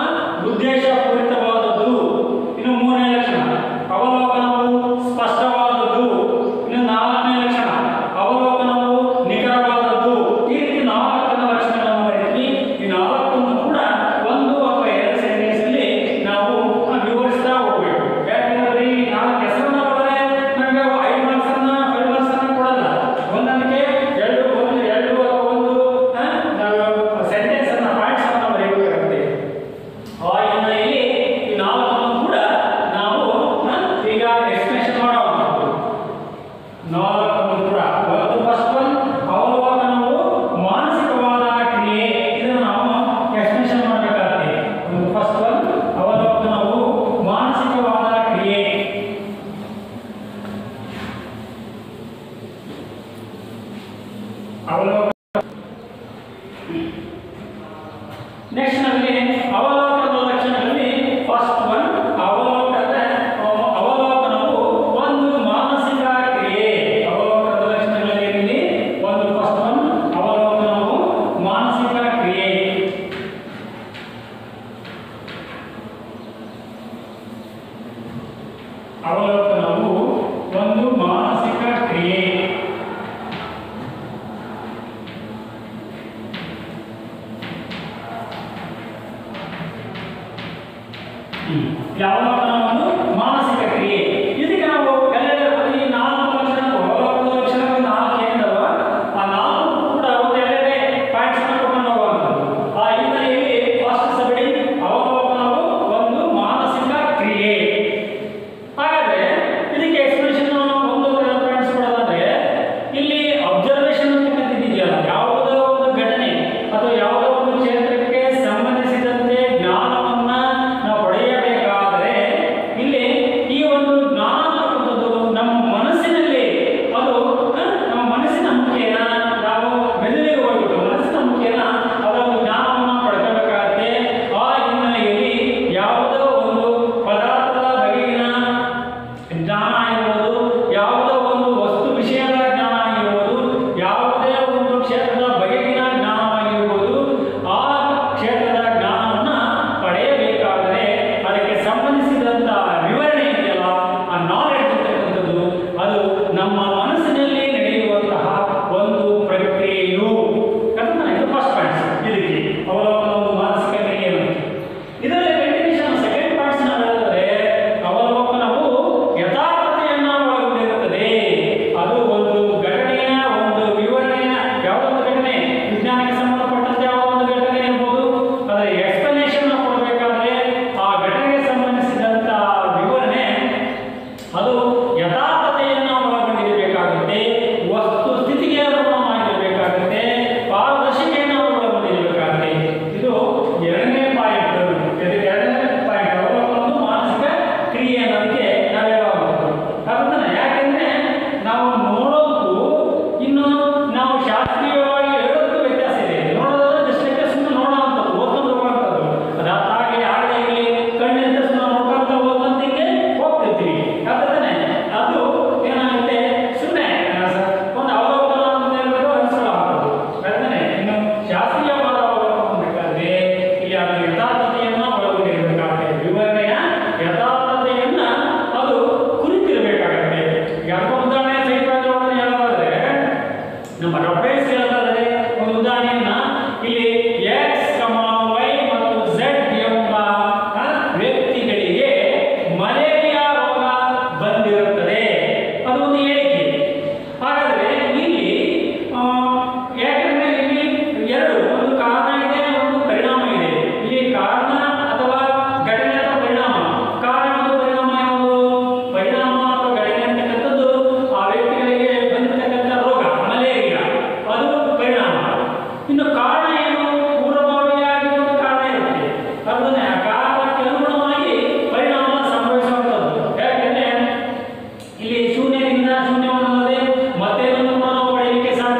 ಉದ್ದೇಶಪೂರಿತವಾದದ್ದು. ಇನ್ನು ಮೂರನೇ ಲಕ್ಷಣ ಅವಲೋಕನವು ಸ್ಪಷ್ಟವಾದದ್ದು. ಇನ್ನು ನಾಲ್ಕನೇ ಲಕ್ಷಣ ಅವಲೋಕನವು ನಿಖರವಾದದ್ದು. ಈ ರೀತಿ ನಾಲ್ಕನ ಲಕ್ಷಣಗಳನ್ನು ಬರೀತೀವಿ. ಈ ನಾಲ್ಕನ್ನು ಕೂಡ ಒಂದು ಅಥವಾ ಎರಡು ಸೆಂಟೆನ್ಸ್ ಅಲ್ಲಿ ನಾವು ವಿವರಿಸ್ತಾ ಹೋಗ್ಬೇಕು. ಯಾಕಂದ್ರೆ ಈ ನಾಲ್ಕು ಹೆಸರನ್ನ ಬರೆದ್ರೆ ನಮಗೆ 5 ಮಾರ್ಕ್ಸ್ ಅನ್ನ 5 ಮಾರ್ಕ್ಸ್ ಅನ್ನ ಕೊಡಲ್ಲ. ಒಂದೊಂದಕ್ಕೆ ಎರಡು ಅಥವಾ ಒಂದು ಸೆಂಟೆನ್ಸ್ ಅನ್ನ ಪಾಯಿಂಟ್ಸ್ ಅನ್ನ ಬರೆಯಬೇಕಾಗುತ್ತೆ. ಆ ಹಿನ್ನೆಲೆಯಲ್ಲಿ ಈ ನಾಲ್ಕನ್ನು ಕೂಡ ನಾವು ಈಗ ಎಕ್ಸ್ಪ್ರೆಷನ್ ಮಾಡೋಣ. ನಾಲ್ಕನ್ನು ಕೂಡ ಒಂದು ಫಸ್ಟ್ ಒನ್ ಅವಲೋಕನವು ಮಾನಸಿಕವಾದ ಕ್ರಿಯೆ. ಇದನ್ನು ನಾವು ಎಕ್ಸ್ಪ್ರೆಷನ್ ಮಾಡಬೇಕಾಗುತ್ತೆ. ಒಂದು ಫಸ್ಟ್ ಒನ್ ಅವಲೋಕನವು ಮಾನಸಿಕವಾದ ಕ್ರಿಯೆ. ಅವಲೋಕನ ನೆಕ್ಸ್ಟ್ ನಮಗೆ ಅವಲೋಕನದ ಲಕ್ಷಣಗಳಲ್ಲಿ ಫಸ್ಟ್ ಒನ್ ಅವಲೋಕನವು ಒಂದು ಮಾನಸಿಕ ಕ್ರಿಯೆ. ಅವಲೋಕನದ ಲಕ್ಷಣಗಳಲ್ಲಿ ಏನಿದೆ? ಒಂದು ಫಸ್ಟ್ ಒನ್ ಅವಲೋಕನವು ಮಾನಸಿಕ ಕ್ರಿಯೆ. ಅವಲೋಕನವು ಒಂದು ಮಾನಸಿಕ ಕ್ರಿಯೆ. ಅವಲೋಕನವನ್ನು ಮಾನಸಿಕ ಕ್ರಿಯೆ. ಇದಕ್ಕೆ ನಾವು ಈ ನಾಲ್ಕು ಲಕ್ಷಣಗಳು ಅವಲೋಕನದ ಲಕ್ಷಣಗಳು ನಾಲ್ಕು ಏನಿದಾವ ಆ ನಾಲ್ಕು ಕೂಡ ಒಂದೆರಡೇ ಪಾಯಿಂಟ್ಸ್ ತಗೊಂಡು ಹೋಗುವಂಥದ್ದು. ಆ ಹಿನ್ನೆಲೆಯಲ್ಲಿ ಫಸ್ಟ್ ಸಬಡಿ ಅವಲೋಕನವು ಒಂದು ಮಾನಸಿಕ ಕ್ರಿಯೆ. ಹಾಗಾದ್ರೆ ಇದಕ್ಕೆ ಎಕ್ಸ್ಪ್ರೆಷನ್ ಒಂದು ಪಾಯಿಂಟ್ಸ್ ಕೊಡೋದಾದ್ರೆ ಇಲ್ಲಿ ಅಬ್ಸರ್ವೇಷನ್ ಅಂತ ಕರೀತಿದೆಯಲ್ಲ, ಯಾವುದೋ ಒಂದು ಘಟನೆ ಅಥವಾ ಯಾವುದೋ ಒಂದು ಕ್ಷೇತ್ರಕ್ಕೆ ಸಂಬಂಧಿಸಿದಂತೆ ಜ್ಞಾನವನ್ನ ನಾವು ಪಡೆಯಬೇಕಾದರೆ ಇಲ್ಲಿ ಈ ಒಂದು ಜ್ಞಾನ ಅಂತಕ್ಕಂಥದ್ದು ನಮ್ಮ ಮನಸ್ಸಿನಲ್ಲಿ ಅದು ನಮ್ಮ ಮನಸ್ಸಿನ ಮುಖೇನ ನಾವು ಮೆದುಳಿಗೆ ಹೋಗ್ಬಿಟ್ಟು ಮನಸ್ಸಿನ ಮುಖೇನ ಅದರ ಒಂದು ಜ್ಞಾನವನ್ನು ಪಡ್ಕೋಬೇಕಾಗತ್ತೆ. ಆ ಹಿನ್ನೆಲೆಯಲ್ಲಿ ಯಾವುದೋ ಒಂದು ಪದಾರ್ಥದ ಬಗೆಗಿನ ಜ್ಞಾನ ಆಗಿರ್ಬೋದು, ಯಾವುದೋ ಒಂದು ವಸ್ತು ವಿಷಯದ ಜ್ಞಾನ ಆಗಿರ್ಬೋದು, ಯಾವುದೇ ಒಂದು ಕ್ಷೇತ್ರದ ಬಗೆಗಿನ ಜ್ಞಾನವಾಗಿರ್ಬೋದು, ಆ ಕ್ಷೇತ್ರದ ಜ್ಞಾನವನ್ನು ಪಡೆಯಬೇಕಾದರೆ ಅದಕ್ಕೆ ಸಂಬಂಧಿಸಿದಂಥ ವಿವರಣೆ ಇದೆಯಲ್ಲ, ಆ ನಾಲೆಡ್ಜ್ ಅಂತಕ್ಕಂಥದ್ದು ಅದು ನಮ್ಮ ಮನಸ್ಸಿನಲ್ಲಿ ನಡೆಯುವಂತಹ ಒಂದು ಪ್ರಕ್ರಿಯೆಯು. ಇದು ಫಸ್ಟ್ ಪಾಯಿಂಟ್ಸ್. ಇದಕ್ಕೆ ಅವಲೋಕನ ಒಂದು ಮಾನಸಿಕ ಕ್ರಿಯೆ. ಇದರಲ್ಲಿ ಕಂಟಿನ್ಯೂಷನ್ ಸೆಕೆಂಡ್ ಪಾಯಿಂಟ್ಸ್ ನಾವು ಹೇಳಿದರೆ ಅವಲೋಕನವು ಯಥಾರ್ಥತೆಯನ್ನ ಒಳಗೊಂಡಿರುತ್ತದೆ. ಅದು ಒಂದು ಘಟನೆಯ ಒಂದು ವಿವರಣೆಯ ಯಾವುದೋ ಒಂದು ಘಟನೆ ವಿಜ್ಞಾನಕ್ಕೆ ಸಂಬಂಧಪಟ್ಟಂತೆ ಯಾವುದೋ ಒಂದು ಘಟನೆ ಇರ್ಬೋದು, ಅದರ ಎಕ್ಸ್ಪ್ಲನೇಷನ್ ಕೊಡಬೇಕಾದ್ರೆ ಆ ಘಟನೆಗೆ ಸಂಬಂಧಿಸಿದಂತ ವಿವರಣೆ ಅದು ಯಥಾರ್ಥತೆಯನ್ನ ಒಳಗೊಂಡಿರಬೇಕಾಗುತ್ತೆ, ವಸ್ತು ಸ್ಥಿತಿಗೆ ಅನುಗುಣವಾಗಿರಬೇಕಾಗುತ್ತೆ, ಪಾರದರ್ಶಿಕೆಯನ್ನು ಒಳಗೊಂಡಿರಬೇಕಾಗುತ್ತೆ. ಇದು ಎರಡನೇ ಪಾಯಿಂಟ್. ಅವಲೋಕನವು ಮಾನಸಿಕ ಕ್ರಿಯೆ ಅನ್ನೋದಕ್ಕೆ ನಾವು ಹೇಳುವಂಥದ್ದು. ಅದನ್ನ ಯಾಕೆಂದ್ರೆ ನಾವು ನೋಡೋದಕ್ಕೂ ಇನ್ನು ನಾವು ಶಾಸ್ತ್ರೀಯವಾಗಿ ಹೇಳೋದಕ್ಕೂ ವ್ಯತ್ಯಾಸ ಇದೆ. ನೋಡೋದಾದ್ರೆ ಜಸ್ಟ್ ಲೈಕ್ ಸುಮ್ಮನೆ ನೋಡೋವಂಥದ್ದು, ಓದ್ಕೊಂಡು ಹೋಗುವಂಥದ್ದು. ಅದಾಗಲಿ ಆಗಲೇ ಇರಲಿ ಕಣ್ಣಿಂದ ಸುಮ್ಮನೆ ನೋಡ್ಕೊಂತ ಹೋದಂತಿಗೆ ಹೋಗ್ತಿರ್ತೀವಿ. ಯಾಕಂದ್ರೆ ಅದು ಏನಾಗುತ್ತೆ, ಸುಮ್ಮನೆ ಒಂದು ಅವಲೋಕನ ಅಂತ ಹೇಳ್ಬಿಟ್ಟು ಅನಿಸ್ಕೊಳ್ಳುವಂಥದ್ದು. ಯಾಕಂದ್ರೆ ಇನ್ನು ಶಾಸ್ತ್ರೀಯವಾದ ಅವಲೋಕನ ಬೇಕಾದ್ರೆ ಇಲ್ಲಿ ಅದು ಯಥಾರ್ಥತೆಯನ್ನ ಒಳಗೊಂಡಿರಬೇಕಾಗುತ್ತೆ. ವಿವರಣೆಯ ಯಥಾರ್ಥತೆಯನ್ನ ಅದು ಕುರಿತಿರಬೇಕಾಗತ್ತೆ. ಯಾಕೋ ಉದಾಹರಣೆ ಸಹಿತವಾಗಿ ಹೇಳೋದಾದ್ರೆ ನಮ್ಮ ರಫೇಲ್ಸ್ ಹೇಳೋದಾದ್ರೆ ಒಂದು ಉದಾಹರಣೆಯನ್ನ ಇಲ್ಲಿ ಎಕ್ಸ್, ವೈ ಮತ್ತು ಝೆಡ್ ಎಂಬ ವ್ಯಕ್ತಿಗಳಿಗೆ ಮಲೇರಿಯಾ ರೋಗ ಬಂದಿರುತ್ತದೆ. ಅದು ಒಂದು ಹೇಳಿಕೆ. ಹಾಗಾದ್ರೆ ಇಲ್ಲಿ ಯಾಕಂದ್ರೆ ಇಲ್ಲಿ ಎರಡು, ಒಂದು ಕಾರಣ ಇದೆ, ಒಂದು ಪರಿಣಾಮ ಇದೆ. ಇಲ್ಲಿ ಕಾರಣ ಅಥವಾ ಘಟನೆ ಅಥವಾ ಪರಿಣಾಮ. ಕಾರಣ ಮತ್ತು ಪರಿಣಾಮ ಯಾವುದು? ಪರಿಣಾಮ ಅಥವಾ ಘಟನೆ ಅಂತಕ್ಕಂಥದ್ದು ಆ ವ್ಯಕ್ತಿಗಳಿಗೆ ಬಂದಿರತಕ್ಕಂಥ ರೋಗ ಮಲೇರಿಯಾ, ಅದು ಪರಿಣಾಮ. ಇನ್ನು ಕಾರಣ ಏನು? ಪೂರ್ವಭಾವಿಯಾಗಿ ಒಂದು ಕಾರಣ ಇರುತ್ತೆ. ಅದನ್ನೇ ಆ ಕಾರಣಕ್ಕೆ ಅನುಗುಣವಾಗಿ ಪರಿಣಾಮ ಸಂಭವಿಸುವಂಥದ್ದು. ಯಾಕೆಂದ್ರೆ ಇಲ್ಲಿ ಶೂನ್ಯದಿಂದ ಶೂನ್ಯವನ್ನಲ್ಲದೆ ಮತ್ತೆ ಕೂಡ ನಾವು ಪಡೆಯಲಿಕ್ಕೆ ಸಾಧ್ಯ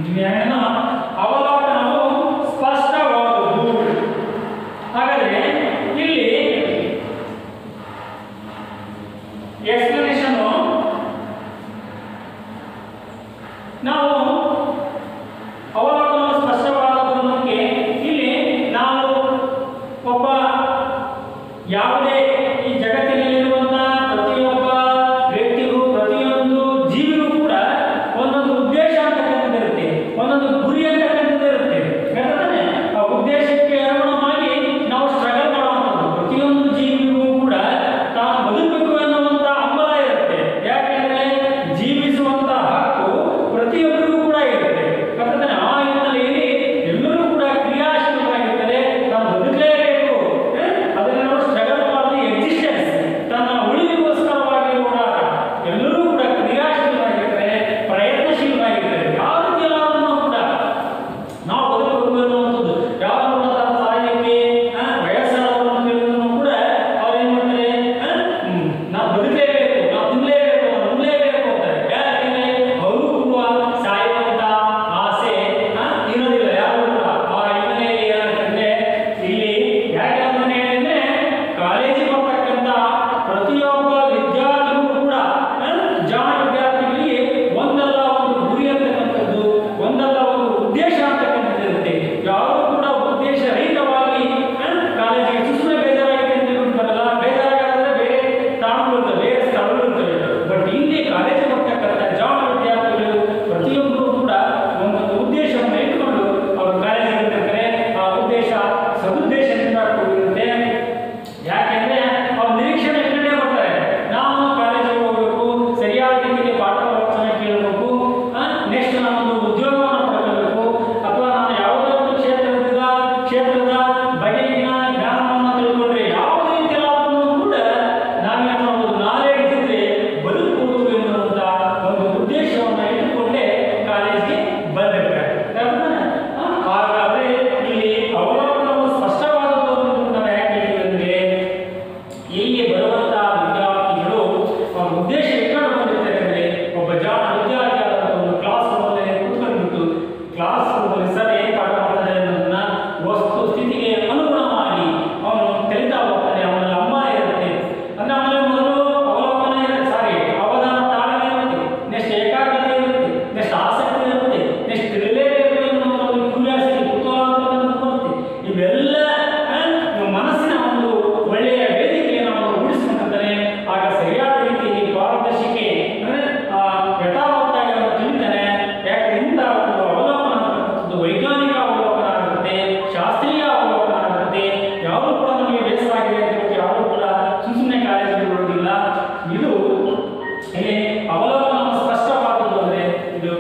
ಜ್ಞಾನ ಅವಲೋಕನವು ಸ್ಪಷ್ಟವಾದುದು. ಹಾಗಾದರೆ ಇಲ್ಲಿ ಎಕ್ಸ್ಪ್ಲನೇಷನ್ ನಾವು ಅವಲೋಕನವು ಸ್ಪಷ್ಟವಾದದ್ದು ನಮಗೆ ಇಲ್ಲಿ ನಾವು ಒಬ್ಬ ಯಾವುದೇ ಈ ಜಗತ್ತಿನಲ್ಲಿರುವಂತಹ ಪ್ರತಿಯೊಬ್ಬ ವ್ಯಕ್ತಿಗೂ ಪ್ರತಿಯೊಂದು ಜೀವಿಗೂ ಕೂಡ ಒಂದೊಂದು ಉದ್ದೇಶ ಅಂತಕ್ಕಂಥದ್ದಿರುತ್ತೆ, ಒಂದೊಂದು ಗುರಿ ಅಂತಕ್ಕಂಥದ್ದಿರುತ್ತೆ. ಯಾಕಂದ್ರೆ ಆ ಉದ್ದೇಶಕ್ಕೆ ಅನುಗುಣವಾಗಿ ನಾವು ಸ್ಟ್ರಗಲ್ ಮಾಡುವಂಥದ್ದು. ಪ್ರತಿಯೊಂದು ಜೀವಿಗೂ ಕೂಡ ತಾನು ಬದುಕಬೇಕು ಎನ್ನುವಂಥ ಹಂಬಲ ಇರುತ್ತೆ. ಯಾಕೆಂದ್ರೆ ಜೀವಿಸುವಂತ ಹಕ್ಕು ಪ್ರತಿಯೊಬ್ಬರಿಗೂ ಕೂಡ ಇರುತ್ತೆ. ಯಾಕಂದ್ರೆ ಆ ಹಿನ್ನೆಲೆಯಲ್ಲಿ ಎಲ್ಲರೂ ಕೂಡ ಕ್ರಿಯಾಶೀಲರಾಗಿರ್ತಾರೆ. ತಾನು ಬದುಕಲೇಬೇಕು, ಅದನ್ನು ನಾವು ಸ್ಟ್ರಗಲ್ ಮಾಡಿ ಎಕ್ಸಿಸ್ಟೆನ್ಸ್ ತನ್ನ ಉಳಿವಿಗೋಸ್ಕರವಾಗಿ ಹೋರಾಟ. ಎಲ್ಲರೂ ಕೂಡ ಕ್ರಿಯಾಶೀಲರಾಗಿರ್ತಾರೆ, ಪ್ರಯತ್ನಶೀಲರಾಗಿರ್ತಾರೆ. ಯಾವ ರೀತಿಯಲ್ಲಾದ್ರೂ ಕೂಡ ನಾವು ಬದುಕಬೇಕು ಎನ್ನುವಂಥದ್ದು ಯಾರು ಕೂಡ ತನ್ನ ಸಾಯಕ್ಕೆ ವಯಸ್ಸಾದವರು ಹೇಳಿದ್ರು ಕೂಡ ಅವ್ರು ಏನ್ ಮಾಡ್ತಾರೆ, ನಾವು ಬದುಕಲೇಬೇಕು, ನಾವು ತಿನ್ನಲೇಬೇಕು, ನಾವು ಉಣ್ಲೇಬೇಕು ಅಂತಾರೆ. ಯಾಕೆಂದ್ರೆ ಅವರು ಕೂಡ ಸಾಯುವಂತ ಆಸೆ ಇರೋದಿಲ್ಲ ಯಾರು ಕೂಡ. ಆ ಹಿನ್ನೆಲೆಯಲ್ಲಿ ಏನಾಗ್ತದೆ ಇಲ್ಲಿ ಯಾಕೆ ಅದನ್ನ ಹೇಳಿದ್ರೆ ಕಾಲೇಜಿಗೆ ಹೋಗ್ತಕ್ಕಂಥ ಪ್ರತಿಯೊಬ್ಬ ವಿದ್ಯಾರ್ಥಿಗೂ ಕೂಡ ಜಾಣ ವಿದ್ಯಾರ್ಥಿಗಳಿಗೆ ಒಂದಲ್ಲ ಒಂದು ಗುರಿ ಅಂತಕ್ಕಂಥದ್ದು, ಒಂದಲ್ಲ ಒಂದು ಉದ್ದೇಶ ಅಂತಕ್ಕಂಥದ್ದು ಇರುತ್ತೆ. ಯಾರು ಕೂಡ ಉದ್ದೇಶ ರಹಿತವಾಗಿ ಕಾಲೇಜಿಗೆ ಸುಮ್ಮನೆ ಬೇಜಾರಾಗಿದೆ ಅಂತ ಹೇಳ್ತಾರಲ್ಲ, ಬೇಜಾರಾಗಂದ್ರೆ ಬೇರೆ ತಾಣಗಳು ಇರ್ತವೆ, ಬೇರೆ ಸ್ಥಳಗಳು ಇರ್ತವೆ. ಬಟ್ ಇಲ್ಲಿ ಕಾಲೇಜಿಗೆ ಹೋಗ್ತಕ್ಕಂಥ ಜಾಣ ವಿದ್ಯಾರ್ಥಿಗಳು ಪ್ರತಿಯೊಬ್ಬರು ಕೂಡ ಒಂದೊಂದು ಉದ್ದೇಶವನ್ನು ಇಟ್ಕೊಂಡು ಅವರು ಕಾಲೇಜಿಗೆ ಹೋಗ್ತಿರ್ತಾರೆ. ಆ ಉದ್ದೇಶ ಸದುದ್ದೇಶದಿಂದ ಕೂಡಿರುತ್ತೆ. ಯಾಕೆಂದ್ರೆ ಅವ್ರ ನಿರೀಕ್ಷಣೆ ಇಟ್ಕೊಂಡೇ ಬರ್ತಾರೆ, ನಾವು ಕಾಲೇಜಿಗೆ ಹೋಗ್ಬೇಕು, ಸರಿಯಾದ ರೀತಿಯಲ್ಲಿ ಪಾಠ ಪ್ರವಚನ ಕೇಳಬೇಕು, ನೆಕ್ಸ್ಟ್ ನಾನೊಂದು ಉದ್ಯೋಗವನ್ನು ಪಡ್ಕೋಬೇಕು, ಅಥವಾ ನಾನು ಯಾವುದೇ ಒಂದು ಕ್ಷೇತ್ರದ ಬಗೆಗಿನ ಜ್ಞಾನವನ್ನು ತಿಳ್ಕೊಂಡ್ರೆ ಯಾವುದೇ ರೀತಿಯಲ್ಲಾದ್ರೂ ಕೂಡ ನಾವೇನು ಒಂದು ನಾಲೆಡ್ಜ್ ಇದ್ರೆ ಬದುಕಬಹುದು ಎನ್ನುವಂತ ಒಂದು ಉದ್ದೇಶವನ್ನು ಇಟ್ಟುಕೊಂಡೇ ಕಾಲೇಜ್ಗೆ ಬಂದಿರ್ತಾರೆ. ಹಾಗಾದ್ರೆ ಇಲ್ಲಿ ಅವಲೋಕನವು ಸ್ಪಷ್ಟವಾದದ್ದು ಅಂತ ನಾವು ಯಾಕೆ ಹೇಳ್ತೀವಿ ಅಂದ್ರೆ ಇಲ್ಲಿ ಬರುವಂತಹ ವಿದ್ಯಾರ್ಥಿಗಳು ಅವರ ಉದ್ದೇಶ ಇಟ್ಕೊಂಡು ಬಂದಿರ್ತಾರೆ. ಅಂದ್ರೆ ಒಬ್ಬ ಜಾಣ ವಿದ್ಯಾರ್ಥಿ ಆದಂತ ಒಂದು ಕ್ಲಾಸ್ ರೂಮಲ್ಲಿ ಕೂತ್ಕೊಂಡ್ಬಿಟ್ಟು ಕ್ಲಾಸ್ ರೂಮಲ್ಲಿ ಸರ್ ಏನ್ ಪಾಠ ಮಾಡ್ತಾರೆ ಅನ್ನೋದನ್ನ ವಸ್ತು ಸ್ಥಿತಿಗೆ ಅನುಗುಣವಾಗಿ ಅವನು ತಿಳಿತಾ ಹೋಗ್ತಾನೆ. ಅವನಲ್ಲಿ ಹಂಬಲ ಇರುತ್ತೆ. ಅಂದ್ರೆ ಅವನಲ್ಲಿ ಮೊದಲು ಅವಲೋಕನ ಇರುತ್ತೆ, ಅವಧಾನ ತಾಳ್ಮೆ ಇರುತ್ತೆ, ನೆಕ್ಸ್ಟ್ ಏಕಾಗ್ರತೆ ಇರುತ್ತೆ, ನೆಕ್ಸ್ಟ್ ಆಸಕ್ತಿ ಇರುತ್ತೆ, ನೆಕ್ಸ್ಟ್ ತಿಳಿಲೇಬೇಕು ಎನ್ನುವಂತ ಒಂದು ಕ್ಯೂರಿಯಾಸಿಟಿ, ಕುತೂಹಲ ಅಂತ ಬರುತ್ತೆ. ಇವೆಲ್ಲ ಮನಸ್ಸಿನ ಒಂದು ಒಳ್ಳೆಯ ವೇದಿಕೆಯನ್ನು ಅವರು ರೂಢಿಸಿಕೊಂಡಿರ್ತಾರೆ. ಆಗ ಸರಿಯಾದ ರೀತಿಯಲ್ಲಿ ಪಾರದರ್ಶಿಕೆ ಅಂದ್ರೆ ಯಥಾವತ್ತಾಗಿ ಅವರು ತಿಳಿತಾನೆ. ಯಾಕಂದ್ರೆ ಇಂಥ ಒಂದು ಅವಲೋಕನ ಅಂತಕ್ಕಂಥದ್ದು ವೈಜ್ಞಾನಿಕ ಅವಲೋಕನ ಆಗುತ್ತೆ, ಶಾಸ್ತ್ರೀಯ ಅವಲೋಕನ ಆಗುತ್ತೆ. ಯಾರು ಕೂಡ ನಮಗೆ ಬೇಸರ ಆಗಿದೆ ಅಂತ ಹೇಳಿ ಯಾರು ಕೂಡ ಸುಮ್ಮನೆ ಕಾಲೇಜಿಗೆ ಬರೋದಿಲ್ಲ. ಇದು ಇಲ್ಲಿ ಅವಲೋಕನ ಸ್ಪಷ್ಟವಾದದ್ದು ಅಂದ್ರೆ ಇದು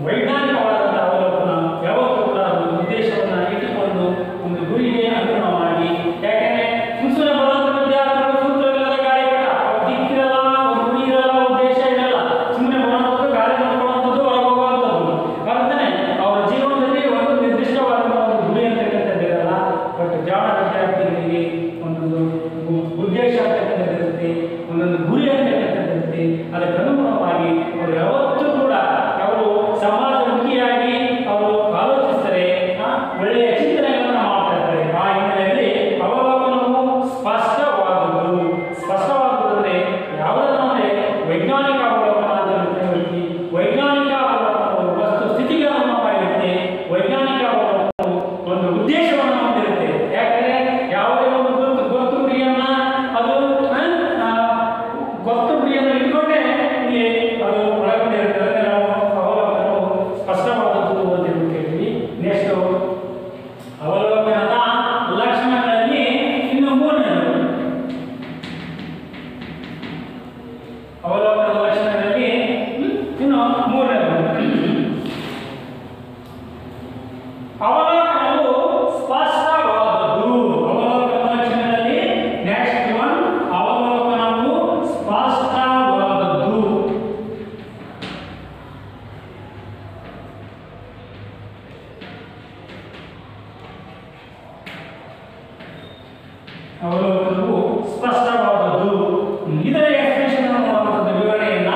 ವೈಜ್ಞಾನಿಕವಾದಂತಹ ಅವಲೋಕನ. ಯಾವತ್ತೂ ಕೂಡ ಒಂದು ಉದ್ದೇಶವನ್ನ ಇಟ್ಟುಕೊಂಡು ಒಂದು ಗುರಿಗೆ ಅನುಗುಣವಾಗಿ, ಯಾಕೆಂದ್ರೆ ಸುಮ್ಮನೆ ಬರುವಂತ ವಿದ್ಯಾರ್ಥಿಗಳು ಸೂತ್ರವಿಲ್ಲದ ಗಾಳಿಪಟ, ದಿಕ್ಕಿರಲ್ಲ, ಒಂದು ಗುರಿ ಇರಲ್ಲ, ಉದ್ದೇಶ ಇರಲ್ಲ, ಸುಮ್ಮನೆ ಬರುವಂಥದ್ದು, ಕಾಲೇಜ್ ಮಾಡ್ಕೊಳ್ಳುವಂಥದ್ದು, ಹೊರಗೆ ಹೋಗುವಂಥದ್ದು. ಬರ್ತನೆ ಅವರ ಜೀವನದಲ್ಲಿ ಒಂದು ನಿರ್ದಿಷ್ಟವಾದಂತಹ ಒಂದು ಗುರಿ ಅಂತಕ್ಕಂಥದ್ದು ಇರಲ್ಲ. ಬಟ್ ಜಾಣ ವಿದ್ಯಾರ್ಥಿಗಳಿಗೆ ಒಂದೊಂದು ಉದ್ದೇಶ ಅಂತಕ್ಕಂಥದ್ದಿರುತ್ತೆ, ಒಂದೊಂದು ಗುರಿ ಅಂತಕ್ಕಂಥದ್ದಿರುತ್ತೆ. ಅದಕ್ಕೆ ಅನುಗುಣವಾಗಿ ಅವರು ಯಾವತ್ತೂ ಕೂಡ ಅವರು ಸಮಾಜಮುಖಿಯಾಗಿ ಅವರು ಆಲೋಚಿಸ್ತಾರೆ, ಒಳ್ಳೆಯ ಚಿಂತನೆಗಳನ್ನು ಮಾಡ್ತಾ ಇರ್ತಾರೆ. ಆ ಹಿನ್ನೆಲೆಯಲ್ಲಿ ಅವಲೋಕನವು ಸ್ಪಷ್ಟವಾದದ್ದು ಯಾವುದಂದ್ರೆ ವೈಜ್ಞಾನಿಕ ಅವಲೋಕನ ಅಂತ ಹೇಳ್ತೀವಿ. ವೈಜ್ಞಾನಿಕ ಅವಲೋಕನವು ವಸ್ತು ಸ್ಥಿತಿಗೆ ಅನುಗುಣವಾಗಿರುತ್ತೆ. ವೈಜ್ಞಾನಿಕ ಅವಲೋಕನವು ಒಂದು ಉದ್ದೇಶವನ್ನು ಹೊಂದಿರುತ್ತೆ. ಯಾಕಂದ್ರೆ ಯಾವುದೇ ಒಂದು ಗೊತ್ತು ಗುರಿಯನ್ನ ಅದು ಗೊತ್ತು ಗುರಿಯನ್ನು ಇಟ್ಕೊಂಡೇ ಇಲ್ಲಿ ಅದು ಒಳಗೊಂಡಿರುತ್ತೆ. ಅಂದ್ರೆ ನಾವು ಅವಲೋಕನವು ಸ್ಪಷ್ಟವಾದದ್ದು ಅಂತ ಹೇಳ್ತೀವಿ. ನೆಕ್ಸ್ಟ್ ಅವಲೋಕನದ ಲಕ್ಷಣಗಳಲ್ಲಿ ಇನ್ನು ಮೂರನೇದು. ಅವಲೋಕನದ ಲಕ್ಷಣಗಳಲ್ಲಿ ಇನ್ನು ಮೂರನೇದು ಅವಲೋಕನವು ಸ್ಪಷ್ಟವಾದದ್ದು. ಅವಲೋಕನದ ಲಕ್ಷಣಗಳಲ್ಲಿ ನೆಕ್ಸ್ಟ್ ಒನ್ ಅವಲೋಕನವು ಸ್ಪಷ್ಟವಾದದ್ದು. ಅವಲೋಕನವು ಸ್ಪಷ್ಟವಾದದ್ದು. ಇದರ ಎಕ್ಸ್ಪ್ರೆಷನ್ ವಿವರಣೆಯನ್ನ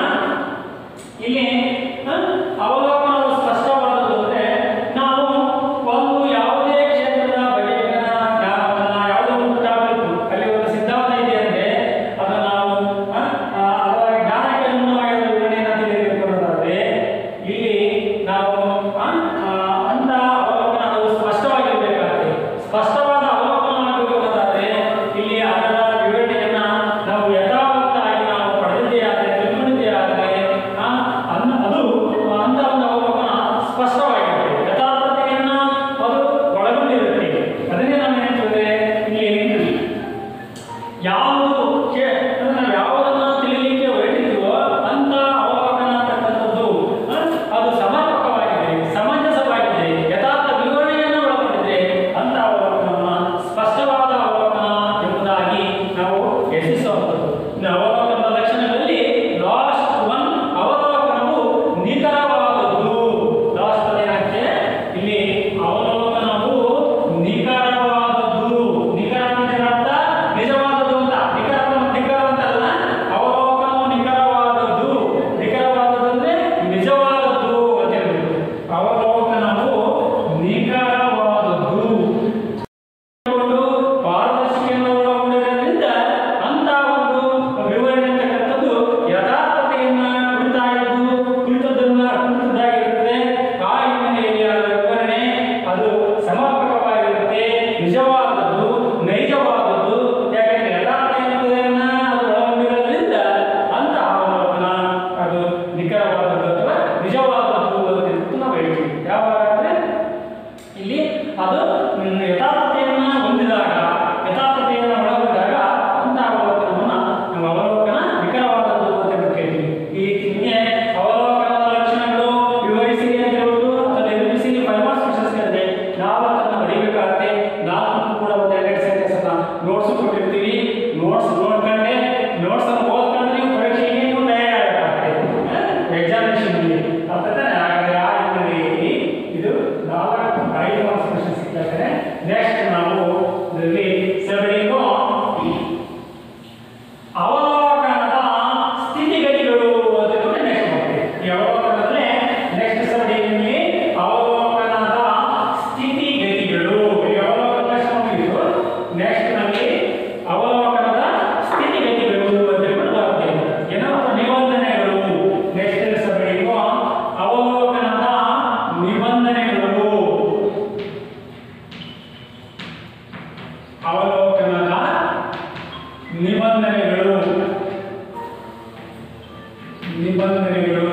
ನಿಬಂಧನೆಗಳು.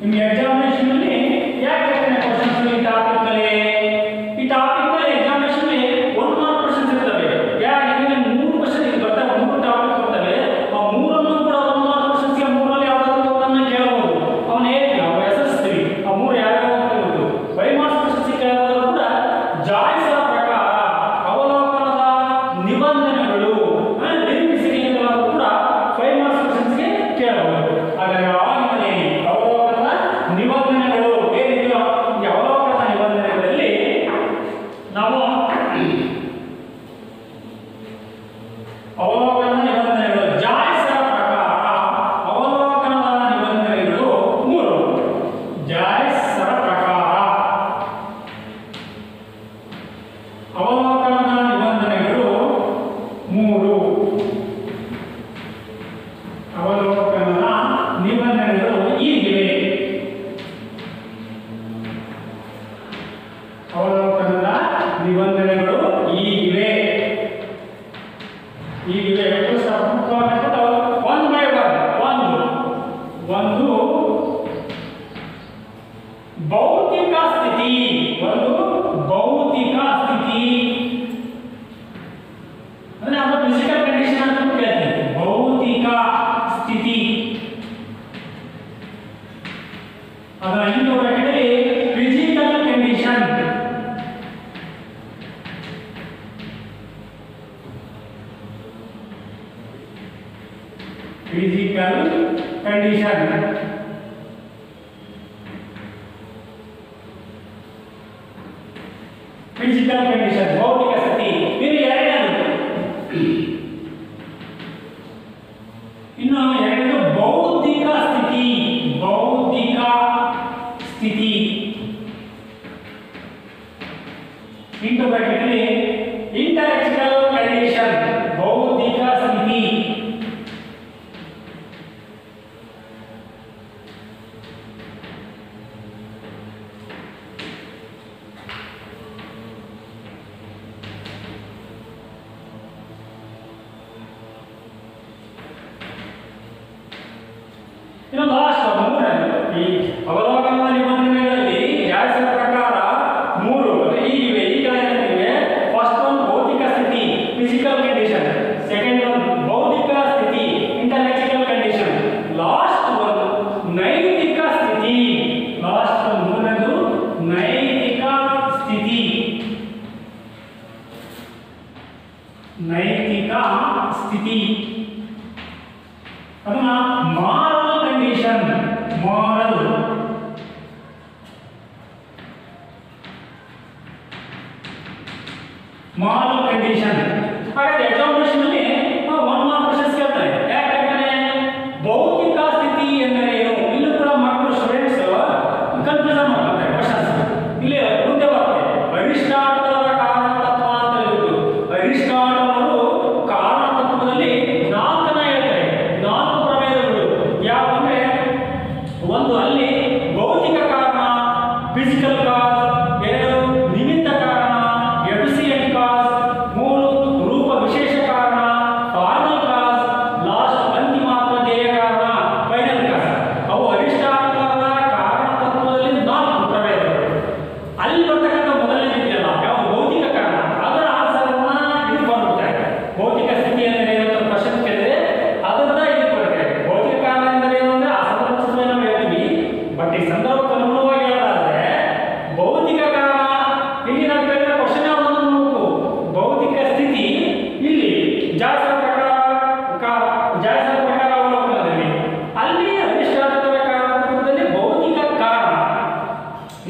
ನಿಮಗೆ ಎಕ್ಸಾಮಿನೇಷನ್ ಅಲ್ಲಿ ಯಾಕೆ ಕ್ವಶನ್ಸ್ ಈ ಟಾಪಿಕ್ ನಲ್ಲಿ ಎಕ್ಸಾಮಿನೇಷನ್ ಅಲ್ಲಿ 1 ಮಾರ್ಕ್ ಕ್ವಶನ್ಸ್ ಇರ್ತವೆ. ಯಾಕೆ 3 ಕ್ವಶನ್ ಇಲ್ಲಿ ಬರ್ತವೆ, 3 ಟಾಪಿಕ್ ಬರ್ತವೆ. ಆ ಮೂರನ್ನು ಕೂಡ 1 ಮಾರ್ಕ್ ಕ್ವಶನ್ಸ್ ಗೆ ಮೂರಲ್ಲಿ ಯಾವ್ದಾದ್ರು ಒಂದನ್ನ ಕೇಳಬಹುದು. ಅವನು ಹೇಗೆ ನಾವು ಎಸೆಸ್ತೀವಿ ಆ ಮೂರು ಯಾವ್ಯಾವ ಅಂತ ಗೊತ್ತು. 5 ಮಾರ್ಕ್ಸ್ ಕ್ವಶನ್ಸ್ ಕೇಳೋದು ಕೂಡ ಜಾಯ್ಸ್ ಪ್ರಕಾರ ಅವಲೋಕನದ ನಿಬಂಧನೆಗಳು ಕೂಡ 5 ಮಾರ್ಕ್ಸ್ ಕ್ವಶನ್ಸ್ ಗೆ ಕೇಳಬಹುದು. ಹಾಗಾಗಿ ಅವಲೋಕನದ ನಿಬಂಧನೆಗಳು ಏನಿದೆಯೋ ಈ ಅವಲೋಕನದ ನಿಬಂಧನೆಗಳಲ್ಲಿ ನಾವು ಅವಲೋಕನದ ನಿಬಂಧನೆಗಳು ಜಾಯ್ಸರ ಪ್ರಕಾರ ಅವಲೋಕನದ ನಿಬಂಧನೆಗಳು 3. ಜಾಯ್ಸರ ಪ್ರಕಾರ ಅವಲೋಕನದ ನಿಬಂಧನೆಗಳು 3. ಅವಲೋಕನದ ನಿಬಂಧನೆಗಳು ಹೀಗಿವೆ. ಅವಲೋಕನದ ನಿಬಂಧನೆಗಳು ಹೀಗಿವೆ. One by one. ಒಂದು ಭೌತಿಕ ಸ್ಥಿತಿ. ಅಂದ್ರೆ ನಾವು ಫಿಸಿಕಲ್ ಕಂಡೀಷನ್ ಅಂತ ಕೇಳ್ತೀವಿ. ಭೌತಿಕ ಸ್ಥಿತಿ ಅದರ ಇನ್ನೊಂದು ಬ್ರಾಕೆಟಲ್ಲಿ ಫಿಸಿಕಲ್ ಕಂಡೀಷನ್. ಫಿಸಿಕಲ್ ಕಂಡೀಷನ್ ಭೌತಿಕ ಸ್ಥಿತಿ. ಇದು ಎರಡನೇದು. ಇನ್ನು ಎರಡನೇದು ಬೌದ್ಧಿಕ ಸ್ಥಿತಿ. ಇಂಟು ಬ್ರಾಕೆಟಲ್ಲಿ ಇಂಟೆಲೆಕ್ಚುಯಲ್ ಕಂಡೀಷನ್. ಬೌದ್ಧಿಕ ಸ್ಥಿತಿ ಇನ್ನು ಲಾಸ್ಟ್ ಮೂರನೇದು. ಈ ಅವಲೋಕನದ ನಿಬಂಧನೆಗಳಲ್ಲಿ ಜಾಯ್ಸರ ಪ್ರಕಾರ 3 ಹೀಗಿವೆ. ಈಗ ಏನಿವೆ? ಫಸ್ಟ್ ಒನ್ ಭೌತಿಕ ಸ್ಥಿತಿ ಫಿಸಿಕಲ್ ಕಂಡೀಷನ್, ಸೆಕೆಂಡ್ ಒನ್ ಬೌದ್ಧಿಕ ಸ್ಥಿತಿ ಇಂಟೆಲೆಕ್ಚುಯಲ್ ಕಂಡೀಷನ್, ಲಾಸ್ಟ್ ಒನ್ ನೈತಿಕ ಸ್ಥಿತಿ. ಮೂರನೇದು ನೈತಿಕ ಸ್ಥಿತಿ. ಅದನ್ನ ಮಾರಲ್ ಕಂಡೀಷನ್. Moral condition. ಹಾಗಾದ್ರೆ ಎಕ್ಸಾಮಿನೇಷನ್ ಅಲ್ಲಿ 1 ಮಾರ್ಕ್ ಕ್ವಶನ್ಸ್ ಕೇಳ್ತಾರೆ. ಯಾಕಂದ್ರೆ ಭೌತಿಕ ಸ್ಥಿತಿ ಎಂದರೆ ಏನು? ಇಲ್ಲೂ ಕೂಡ ಮಕ್ಕಳು ಸ್ಟೂಡೆಂಟ್ಸ್ ಕನ್ಫ್ಯೂಷನ್ ಮಾಡ್ತಾರೆ ಕ್ವಶನ್ಸ್. ಇಲ್ಲಿ ಮುಂದೆ ಬರುತ್ತೆ ಅರಿಸ್ಟಾಟಲರ ಕಾರಣತತ್ವ ಅಂತ ಹೇಳಿದ್ರು. ಅರಿಸ್ಟಾಟಲ್ ಅವರು ಕಾರಣತತ್ವದಲ್ಲಿ 4 ಹೇಳ್ತಾರೆ. 4 ಪ್ರಭೇದಗಳು ಯಾವಂದ್ರೆ, ಒಂದು ಅಲ್ಲಿ ಭೌತಿಕ ಕಾರಣ ಫಿಸಿಕಲ್ ಕಾಸ್, 2 ನಿಮಿತ್ತ ಕಾರಣ ಎಫಿಸಿಯೆಂಟ್ ಕಾಸ್, 3 ರೂಪ ವಿಶೇಷ ಕಾರಣ ಫಾರ್ಮಲ್ ಕಾಸ್, ಲಾಸ್ಟ್ ಅಂತಿಮಾತ್ಮ ಧ್ಯೇಯ ಕಾರಣ ಫೈನಲ್ ಕಾಸ್. ಅವು ಅರಿಸ್ಟಾಟಲರ ಕಾರಣತತ್ವದಲ್ಲಿ 4 ಪ್ರಭೇದಗಳು. ಅಲ್ಲಿ ಬರ್ತಕ್ಕಂಥ ಮೊದಲನೇ ಇದೆಯಲ್ಲ ಯಾವ ಭೌತಿಕ ಕಾರಣ, ಅದರ ಆನ್ಸರ್ನ ಇದು ಬರುತ್ತೆ. ಭೌತಿಕ ಸ್ಥಿತಿ ಅಂದರೆ ಏನು ಅಂತ ಕ್ವಶನ್ ಕೇಳಿದ್ರೆ ಅದನ್ನ ಇದು ಬರುತ್ತೆ. ಭೌತಿಕ ಕಾರಣ ಅಂದರೆ ಏನು ಅಂದ್ರೆ ಆ ಸಂದರ್ಭದಲ್ಲಿ ನಾವು ಹೇಳ್ತೀವಿ. ಬಟ್ ಈ ಸಂದರ್ಭಕ್ಕೆ ಅನುಗುಣವಾಗಿ ಹೇಳೋದಾದ್ರೆ ಭೌತಿಕ ಕಾರಣ ಇಲ್ಲಿ ನಾವು ಕೇಳಿದ ಕ್ವಶನ್ ಯಾವ್ದನ್ನು ನೋಡಬೇಕು. ಭೌತಿಕ ಸ್ಥಿತಿ ಇಲ್ಲಿ ಜಾಯ್ಸರ ಪ್ರಕಾರ ಅವಲೋಕನದಲ್ಲಿ, ಅಲ್ಲಿ ಅರಿಸ್ಟಾಟಲರ ಕಾರಣತತ್ವದಲ್ಲಿ ಭೌತಿಕ ಕಾರಣ.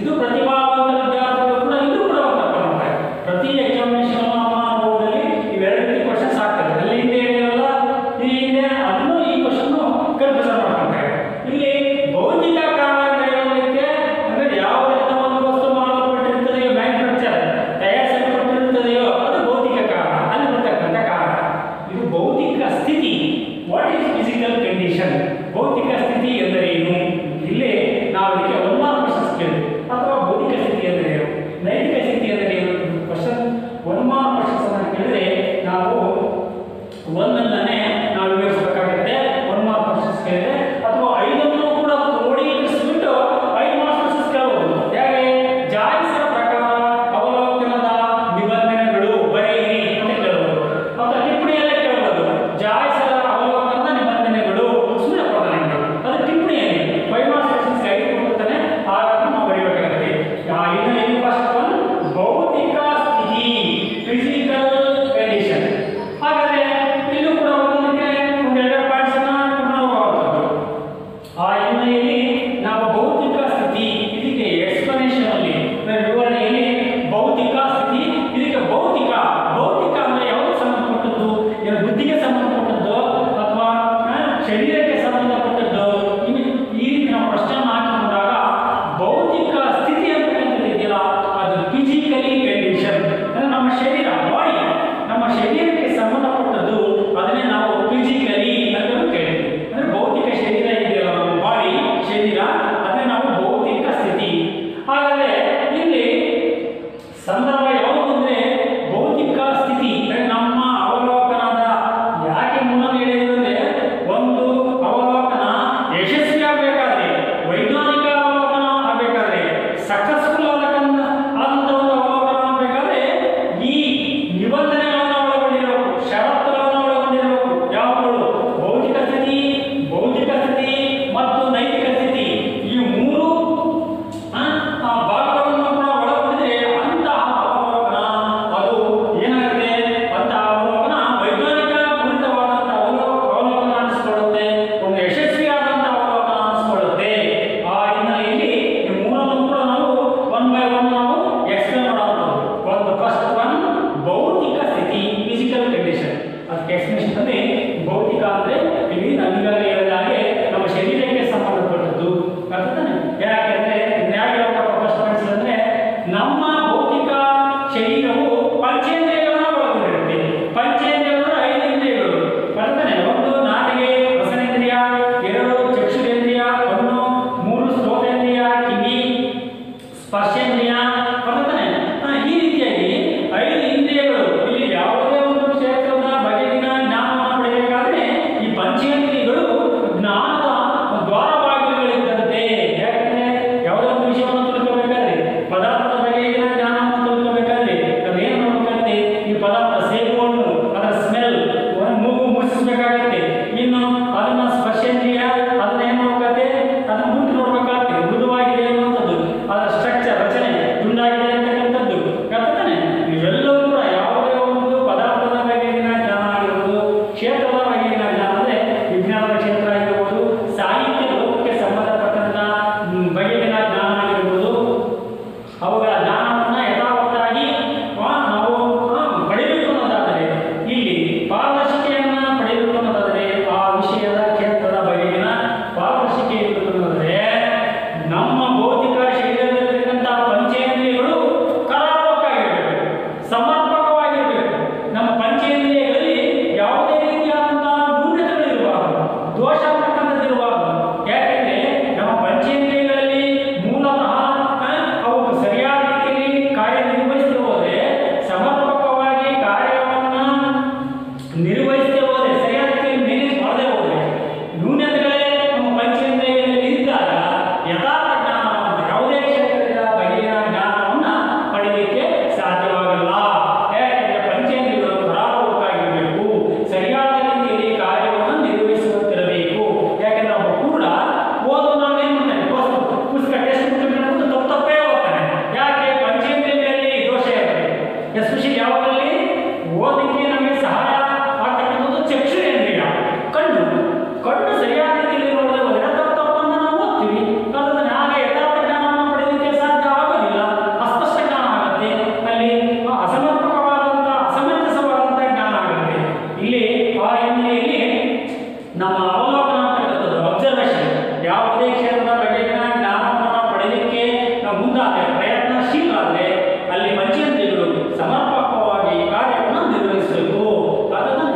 ಇದು ಪ್ರತಿಭಾವಂತ ವಿದ್ಯಾರ್ಥಿಗಳು ಕೂಡ ಇದು ಕೂಡ ಮಾಡ್ತಾರೆ. ಪ್ರತಿ ಎಕ್ಸಾಮಿನೇಷನ್ ಬೋರ್ಡಲ್ಲಿ ಇವೆರಡು ರೀತಿ ಕ್ವಶನ್ಸ್ ಆಗ್ತದೆ. ಅಲ್ಲಿ ಹಿಂದೆ ಏನಿರಲ್ಲ, ಹಿಂದೆ ಅದನ್ನು ಈ ಕ್ವಶನ್ ಕನ್ಫ್ಯೂಷನ್ ಮಾಡ್ತಾರೆ. ಇಲ್ಲಿ ಭೌತಿಕ ಕಾರಣ ಅಂದ್ರೆ ಏನಕ್ಕೆ ಅಂದ್ರೆ ಯಾವುದರಿಂದ ಒಂದು ವಸ್ತು ಮಾಡಲ್ಪಟ್ಟಿರುತ್ತದೆಯೋ, ಮ್ಯಾನುಫ್ಯಾಕ್ಚರ್ ತಯಾರಿಸಲ್ಪಟ್ಟಿರುತ್ತದೆಯೋ ಅದು ಭೌತಿಕ ಕಾರಣ. ಅಲ್ಲಿ ಬರ್ತಕ್ಕಂಥ ಕಾರಣ ಇದು ಭೌತಿಕ ಸ್ಥಿತಿ. What is physical condition? ಭೌತಿಕ ಸ್ಥಿತಿ ಎಂದರೆ ಏನು? ಇಲ್ಲಿ ನಾವು ಇದಕ್ಕೆ 1 ಮಾರ್ಕ್ ಕ್ವಶನ್ಸ್ ಕೇಳಿದ್ವಿ. ಅಥವಾ ಭೌತಿಕ ಸ್ಥಿತಿ ಅಂದರೆ ಏನು, ನೈತಿಕ ಸ್ಥಿತಿ ಅಂದರೆ ಏನು ಕ್ವಶನ್ 1 ಮಾರ್ಕ್ ಕ್ವಶನ್ಸ್ ಅನ್ನು ಕೇಳಿದ್ರೆ ನಾವು ಒಂದನ್ನೇ ನಾವು ವಿವರಿಸಬೇಕಾಗುತ್ತೆ. 1 ಮಾರ್ಕ್ ಕ್ವಶನ್ಸ್ ಕೇಳಿದ್ರೆ ಅಥವಾ 5 ಶರೀರಕ್ಕೆ ಸಂಬಂಧಪಟ್ಟದ್ದು ಈ ರೀತಿ ನಾವು ಪ್ರಶ್ನೆಯನ್ನು ಹಾಕಿಕೊಂಡಾಗ ಭೌತಿಕ ಸ್ಥಿತಿ ಅಂತ ಇದೆಯಲ್ಲ ಅದು ಫಿಸಿಕಲಿ ಕಂಡೀಷನ್ ಅಂದ್ರೆ ನಮ್ಮ ಶರೀರ ಬಾಡಿ ನಮ್ಮ ಶರೀರಕ್ಕೆ ಸಂಬಂಧಪಟ್ಟದ್ದು ಅದನ್ನೇ ನಾವು ಫಿಸಿಕಲಿ ಅಂತ ಹೇಳ್ತೀವಿ. ಅಂದ್ರೆ ಭೌತಿಕ ಶರೀರ ಇದೆಯಲ್ಲ ನಮ್ಮ ಬಾಡಿ ಶರೀರ ಅದನ್ನೇ ನಾವು ಭೌತಿಕ ಸ್ಥಿತಿ. ಹಾಗಾದ್ರೆ ಇಲ್ಲಿ ಸಂದರ್ಭ ಯಾವುದು ಅಂದ್ರೆ ಭೌತಿಕ ಸ್ಥಿತಿ ನಮ್ಮ ಅವಲೋಕನದ ಯಾಕೆ ಮುನ್ನ ಹೇಳಿದ್ರೆ ಒಂದು ಅವಲೋಕನ ಯಶಸ್ವಿ ಆಗಬೇಕಾದ್ರೆ ವೈಜ್ಞಾನಿಕ ಅವಲೋಕನ ಆಗಬೇಕಾದ್ರೆ ಸಕ್ಸಸ್ಫುಲ್ ಆದಂತ ಒಂದು ಅವಲೋಕನ ಆಗಬೇಕಾದ್ರೆ ಈ ನಿಬಂಧನೆಗಳನ್ನು ಒಳಗೊಂಡಿರಬೇಕು, ಷರತ್ತುಗಳನ್ನು ಒಳಗೊಂಡಿರಬೇಕು. ಯಾವುದು ಭೌತಿಕ ಸ್ಥಿತಿ ಮತ್ತು ನೈತಿಕ ಸ್ಥಿತಿ ಈ ಮೂರು ಭಾಗಗಳನ್ನು ಕೂಡ ಒಳಗೊಂಡಿದ್ರೆ ಅಂತಹ ಅವಲೋಕನ ಅದು ಏನಾಗುತ್ತೆ ಅಂತಹ ಅವಲೋಕನ ವೈಜ್ಞಾನಿಕ ಪೂರಿತವಾದಂತಹ ಅವಲೋಕನ ಅನಿಸ್ಕೊಳ್ಳುತ್ತೆ, ಒಂದು ಯಶಸ್ವಿಯಾದಂತಹ ಅವಲೋಕನ ಅನಿಸ್ಕೊಳ್ಳುತ್ತೆ. ಆ ಹಿನ್ನೆಲೆಯಲ್ಲಿ ಈ ಮೂರನ್ನು ಕೂಡ ನಾವು ಒನ್ ಬೈ ಒನ್ ನಾವು ಎಕ್ಸ್ಪ್ಲೇನ್ ಮಾಡಬಹುದು. ಒಂದು ಫಸ್ಟ್ ಒನ್ ಭೌತಿಕ ಸ್ಥಿತಿ ಫಿಸಿಕಲ್ ಕಂಡೀಷನ್. ಅದಕ್ಕೆ ಎಕ್ಸ್ಪ್ಲೇಷನ್ ಅಂದ್ರೆ ಭೌತಿಕ ಅಂದ್ರೆ ಇಲ್ಲಿ ನನಗಾಗಲೇ ಹೇಳಿದ ಹಾಗೆ ನಮ್ಮ ಶರೀರಕ್ಕೆ ಸಂಬಂಧಪಟ್ಟದ್ದು ಅರ್ಥನೇ. ಯಾಕೆಂದ್ರೆ ಫಸ್ಟ್ ಪಾಯಿಂಟ್ಸ್ ಅಂದ್ರೆ ನಮ್ಮ ಭೌತಿಕ ಶರೀರವು ಪಂಚೇಂದ್ರಿಯಗಳನ್ನ ಒಳಗೊಂಡಿರುತ್ತೆ. ಪಂಚೇಂದ್ರಿಯಗಳು 5 ಇಂದ್ರಿಯಗಳು ಅರ್ಥನೇ. 1 ನಾಲಿಗೆ ರಸನೇಂದ್ರಿಯ, 2 ಚಕ್ಷುರೇಂದ್ರಿಯ ಕಣ್ಣು, 3 ಶ್ರೋತೇಂದ್ರಿಯ ಕಿವಿ, ಸ್ಪರ್ಶೇಂದ್ರಿಯ ಅರ್ಥನೇ. ಈ ರೀತಿಯಾಗಿ 5 ಇಂದ್ರಿಯಗಳು ಇಲ್ಲಿ ಯಾವುದೇ ಒಂದು ಕ್ಷೇತ್ರದ ಬಗೆಗಿನ ಜ್ಞಾನವನ್ನು ಪಡೆಯಬೇಕಾದ್ರೆ ಈ ಪಂಚೇಂದ್ರಿಯಗಳು ಜ್ಞಾನದ ದ್ವಾರಬಾಗಿಲುಗಳಿದ್ದಂತೆ. ಯಾಕಂದ್ರೆ ಯಾವುದೋ ಒಂದು ವಿಷಯವನ್ನು ತಿಳ್ಕೋಬೇಕಾದ್ರೆ ಪದಾರ್ಥದ ಬಗೆಗಿನ ಜ್ಞಾನವನ್ನು ತಿಳ್ಕೋಬೇಕಾದ್ರೆ ಅದೇನು ನೋಡಬೇಕಾಗುತ್ತೆ, ಈ ಪದಾರ್ಥ ಸೇಬುವನ್ನು ಅದರ ಸ್ಮೆಲ್ ಮೂಗು ಮುಚ್ಚಿಸಬೇಕಾಗತ್ತೆ. ಇನ್ನು ಅದನ್ನ ಸ್ಪರ್ಶೇಂದ್ರಿಯ ಅದನ್ನ ಏನು ನೋಡಬೇಕಾಗುತ್ತೆ, ಅದನ್ನ ಮುಟ್ಟಿ ನೋಡ್ಬೇಕಾಗತ್ತೆ, ಮೃದುವಾಗಿದೆ ಅನ್ನುವಂಥದ್ದು, ಅದರ ಸ್ಟ್ರಕ್ಚರ್ ರಚನೆ ದುಂಡಾಗಿದೆ ಅಂತಕ್ಕಂಥದ್ದು ಅರ್ಥನೇ. ಇವೆಲ್ಲವೂ ಕೂಡ ಯಾವುದೇ ಒಂದು ಪದಾರ್ಥದ ಬಗೆಗಿನ ಜ್ಞಾನ ಆಗಿರ್ಬೋದು, ಕ್ಷೇತ್ರದ ಬಗೆಗಿನ ಜ್ಞಾನ ಅಂದ್ರೆ ವಿಜ್ಞಾನದ ಕ್ಷೇತ್ರ ಆಗಿರ್ಬೋದು, ಸಾಹಿತ್ಯ ಲೋಕಕ್ಕೆ ಸಂಬಂಧಪಟ್ಟಂತ ಬಗೆಗಿನ ಜ್ಞಾನ ಆಗಿರ್ಬೋದು, ಅವುಗಳ ಜ್ಞಾನವನ್ನ ಯಥಾವತ್ತಾಗಿ ನಾವು ಪಡೆಯಬೇಕು ಅನ್ನೋದಾದರೆ ಇಲ್ಲಿ ಪಾರದರ್ಶಿಕೆಯನ್ನ ಪಡೆಯಬೇಕು ಅನ್ನೋದಾದರೆ ಆ ವಿಷಯದ ಕ್ಷೇತ್ರದ ಬಗೆಗಿನ ಪಾರದರ್ಶಿಕೆ ಇರಬೇಕು ಅನ್ನೋದಾದರೆ ನಮ್ಮ ಭೌತಿಕ ಶರೀರದಲ್ಲಿರ್ತಕ್ಕಂತಹ ಪಂಚೇಂದ್ರಿಯಗಳು ಕರಾರುವಕ್ಕಾಗಿರಬೇಕು, ಸಮರ್ಪಕವಾಗಿರಬೇಕು. ನಮ್ಮ ಪಂಚೇಂದ್ರಿಯಗಳಲ್ಲಿ ಯಾವುದೇ ರೀತಿಯಾದಂತಹ ನ್ಯೂನತೆಗಳಿರಬಾರದು, ದೋಷ ಅಂತಕ್ಕಂಥದ್ದಿರಬಾರದು. ಯಾಕೆಂದ್ರೆ ನಮ್ಮ ಪಂಚೇಂದ್ರಿಯಗಳಲ್ಲಿ ಮೂಲತಃ ಅವು ಸರಿಯಾದ ರೀತಿಯಲ್ಲಿ ಕಾರ್ಯನಿರ್ವಹಿಸದೆ ಹೋದರೆ, ಸಮರ್ಪಕವಾಗಿ ಕಾರ್ಯವನ್ನ ನಿರ್ವಹಿಸದೆ ಹೋದರೆ, ಸರಿಯಾದ ರೀತಿಯಲ್ಲಿ ಮೇನೇಜ್ ಮಾಡದೆ ಹೋದರೆ, ನ್ಯೂನತೆಗಳೇ ನಮ್ಮ ಪಂಚೇಂದ್ರಿಯಗಳಲ್ಲಿ ಇದ್ದಾಗ ಯಥಾರ್ಥ ಜ್ಞಾನವನ್ನು ಯಾವುದೇ ಕ್ಷೇತ್ರದ ಬಗೆಯ ಜ್ಞಾನವನ್ನ ಪಡೆಯಲಿಕ್ಕೆ ಸಾಧ್ಯವಾಗಲ್ಲ. ಯಾಕೆಂದ್ರೆ ಪಂಚೇಂದ್ರಿಯಗಳು ಕರಾರುವಕ್ಕಾಗಿರಬೇಕು, ಸರಿಯಾದ ರೀತಿಯಲ್ಲಿ ಕಾರ್ಯವನ್ನು ನಿರ್ವಹಿಸುತ್ತಿರಬೇಕು. ಯಾಕೆಂದ್ರೆ ಒಬ್ಬ ಕೂಡ ಓದು ನಾವು ಏನ್ ಮಾಡ್ತಾನೆ, ಪುಸ್ತಕ ಟೆಕ್ಸ್ಟ್ ಬುಕ್ ತಪ್ಪೇ ಓದ್ತಾನೆ. ಯಾಕೆ ಪಂಚೇಂದ್ರಿಯಗಳಲ್ಲಿ ದೋಷ ಇರುತ್ತೆ. ಎಸ್ಪೆಷಲಿ ಯಾವುದರಲ್ಲಿ ಓದಲಿಕ್ಕೆ ನಮಗೆ ಸಹಾಯ ಆಗ್ತಕ್ಕಂಥದ್ದು ಚಕ್ಷುರೇಂದ್ರಿಯ, ಕಣ್ಣು ಸರಿಯಾದ ರೀತಿಯಲ್ಲಿ ನೋಡದೆ ಹೋದರೆ ತಪ್ಪನ್ನು ನಾವು ಓದ್ತೀವಿ. ಅದನ್ನು ಹಾಗೆ ಯಥಾರ್ಥ ಜ್ಞಾನವನ್ನು ಪಡೆಯಲಿಕ್ಕೆ ಸಾಧ್ಯ ಆಗೋದಿಲ್ಲ, ಅಸ್ಪಷ್ಟ ಜ್ಞಾನ ಆಗುತ್ತೆ, ಅಲ್ಲಿ ಅಸಮರ್ಪಕವಾದಂತಹ ಅಸಮಂಜಸವಾದಂತಹ ಜ್ಞಾನ ಆಗುತ್ತೆ. ಇಲ್ಲಿ ಆ ಹಿನ್ನೆಲೆಯಲ್ಲಿ ನಮ್ಮ ಅವಲೋಕನ ಅಂತಕ್ಕಂಥದ್ದು ಅಬ್ಸರ್ವೇಷನ್, ಯಾವುದೇ ಕ್ಷೇತ್ರದ ಬಗೆಗಿನ ಜ್ಞಾನವನ್ನು ಪಡೆಯಲಿಕ್ಕೆ ನಾವು ಮುಂದಾದರೆ ಪ್ರಯತ್ನಶೀಲರಾದರೆ ಅಲ್ಲಿ ಪಂಚೇಂದ್ರಿಯಗಳು ಸಮರ್ಪಕವಾಗಿ ಕಾರ್ಯವನ್ನು ನಿರ್ವಹಿಸಬೇಕು. ಅದನ್ನು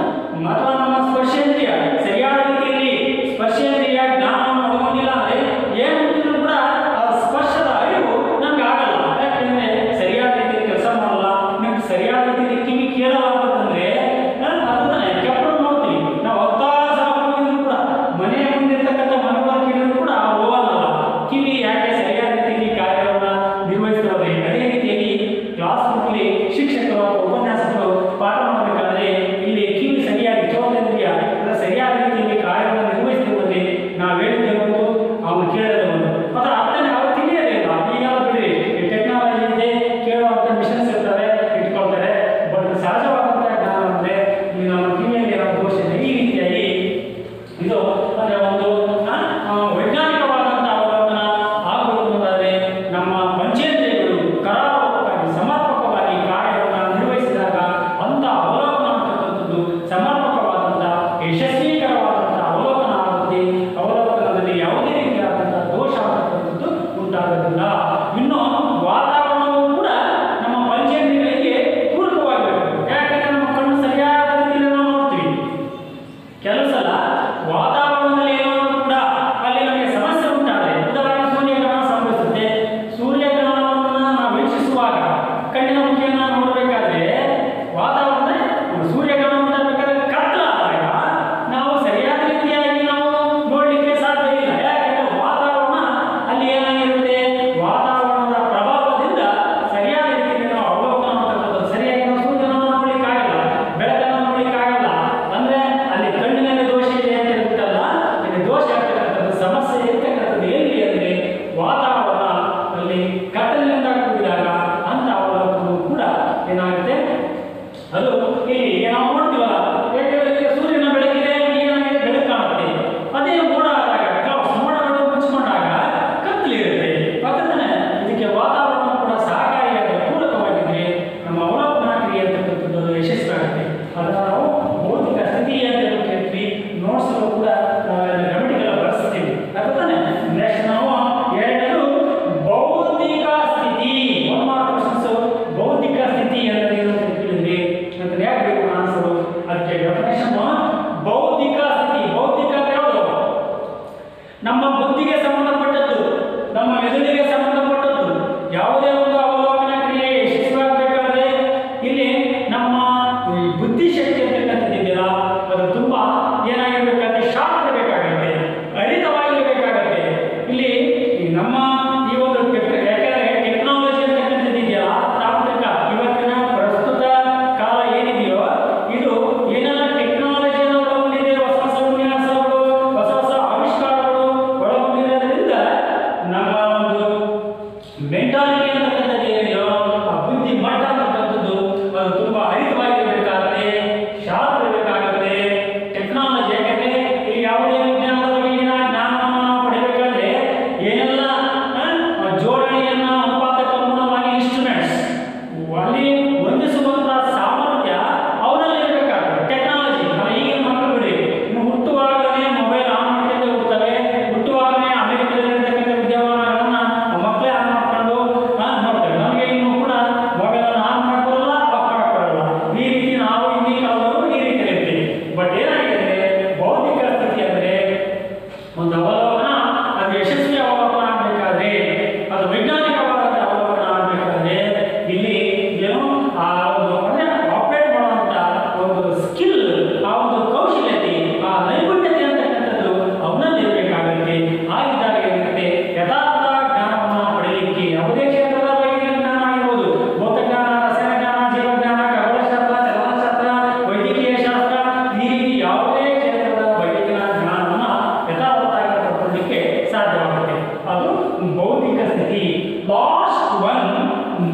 ಅಥವಾ ನಮ್ಮ ಸ್ಪರ್ಶೇಂದ್ರಿಯ ಸರಿಯಾದ ರೀತಿಯಲ್ಲಿ ಸ್ಪರ್ಶೇಂದ್ರಿಯ ಜ್ಞಾನವನ್ನು ಒಳಗೊಂಡಿಲ್ಲ ಅಂದರೆ ಏನಿದ್ರು ಕೂಡ ಆ ಸ್ಪರ್ಶದ ಅರಿವು ನಮ್ಗೆ ಆಗಲ್ಲ. ಯಾಕೆಂದ್ರೆ ಸರಿಯಾದ ರೀತಿಯಲ್ಲಿ ಕೆಲಸ ಮಾಡಲ್ಲ, ನಿಮ್ಗೆ ಸರಿಯಾದ ರೀತಿಯಲ್ಲಿ ಕಿವಿ ಕೇಳಲ್ಲ ಅಂತಂದ್ರೆ ಅದನ್ನ ಕೆಪ್ಪನ್ನು ನೋಡ್ತೀವಿ ನಾವು. ಹತ್ತಾರು ಸಲ ಹೋಗಿದ್ರು ಕೂಡ ಮನೆಯ ಮುಂದಿರ್ತಕ್ಕಂಥ ಮನೆಗಳ ಕೇಳಿದ್ರು ಕೂಡ ಹೋಗಲ್ಲ, ಕಿವಿ ಯಾಕೆ ಸರಿಯಾದ ರೀತಿಯಲ್ಲಿ ಕಾರ್ಯವನ್ನು ನಿರ್ವಹಿಸ್ತಾರೆ. ಅದೇ ರೀತಿಯಲ್ಲಿ ಕ್ಲಾಸ್ ರೂಮಲ್ಲಿ ಶಿಕ್ಷಕರು ಉಪನ್ಯಾಸಕರು ಪಾಠ ಮಾಡಬೇಕಾದ್ರೆ ಇಲ್ಲಿ ಕಿವಿ ಸರಿಯಾಗಿ ಚೋದೇಂದ್ರಿಯ ಸರಿಯಾದ ರೀತಿಯಲ್ಲಿ ಕಾರ್ಯವನ್ನು ನಿರ್ವಹಿಸ್ತಿರುವುದೇ ನಾವು ಹೇಳಿದ್ದೆ ಒಂದು ಅವನು ಕೇಳೋದು ಒಂದು ಮತ್ತೆ ಅರ್ಥನೇ ಅವ್ರು ತಿಳಿಯೋದೇ ಇಲ್ಲ. ಈಗ ಬಿಡ್ರಿ ಟೆಕ್ನಾಲಜಿ ಇದೆ, ಕೇಳುವಂಥ ಮಿಷನ್ಸ್ ಇರ್ತವೆ, ಇಟ್ಕೊಳ್ತಾರೆ. ಬಟ್ ಸಹಜವಾದಂತಹ ಜ್ಞಾನ ಅಂದ್ರೆ ಈ ನಮ್ಮ ಕಿವಿಯಲ್ಲಿ ಇರೋ ದೋಷ ಇದೆ. ಈ ರೀತಿಯಾಗಿ ಇದು ಅಂದ್ರೆ ಒಂದು ವೈಜ್ಞಾನಿಕವಾದಂತಹ ಅವಲೋಕನ ಆಗಬೇಕು ಅನ್ನೋದಾದ್ರೆ ನಮ್ಮ ಪಂಚೇಂದ್ರಿಯಗಳು ಕರಾರುವಕ್ಕಾಗಿ ಸಮರ್ಪಕವಾಗಿ ಕಾರ್ಯವನ್ನು ನಿರ್ವಹಿಸಿದಾಗ ಅಂತ ಅವಲೋಕನ ಅಂತಕ್ಕಂಥದ್ದು ಸಮರ್ಪಕವಾದಂತಹ ಯಶಸ್ವೀಕರವಾದಂತಹ ಅವಲೋಕನ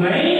नहीं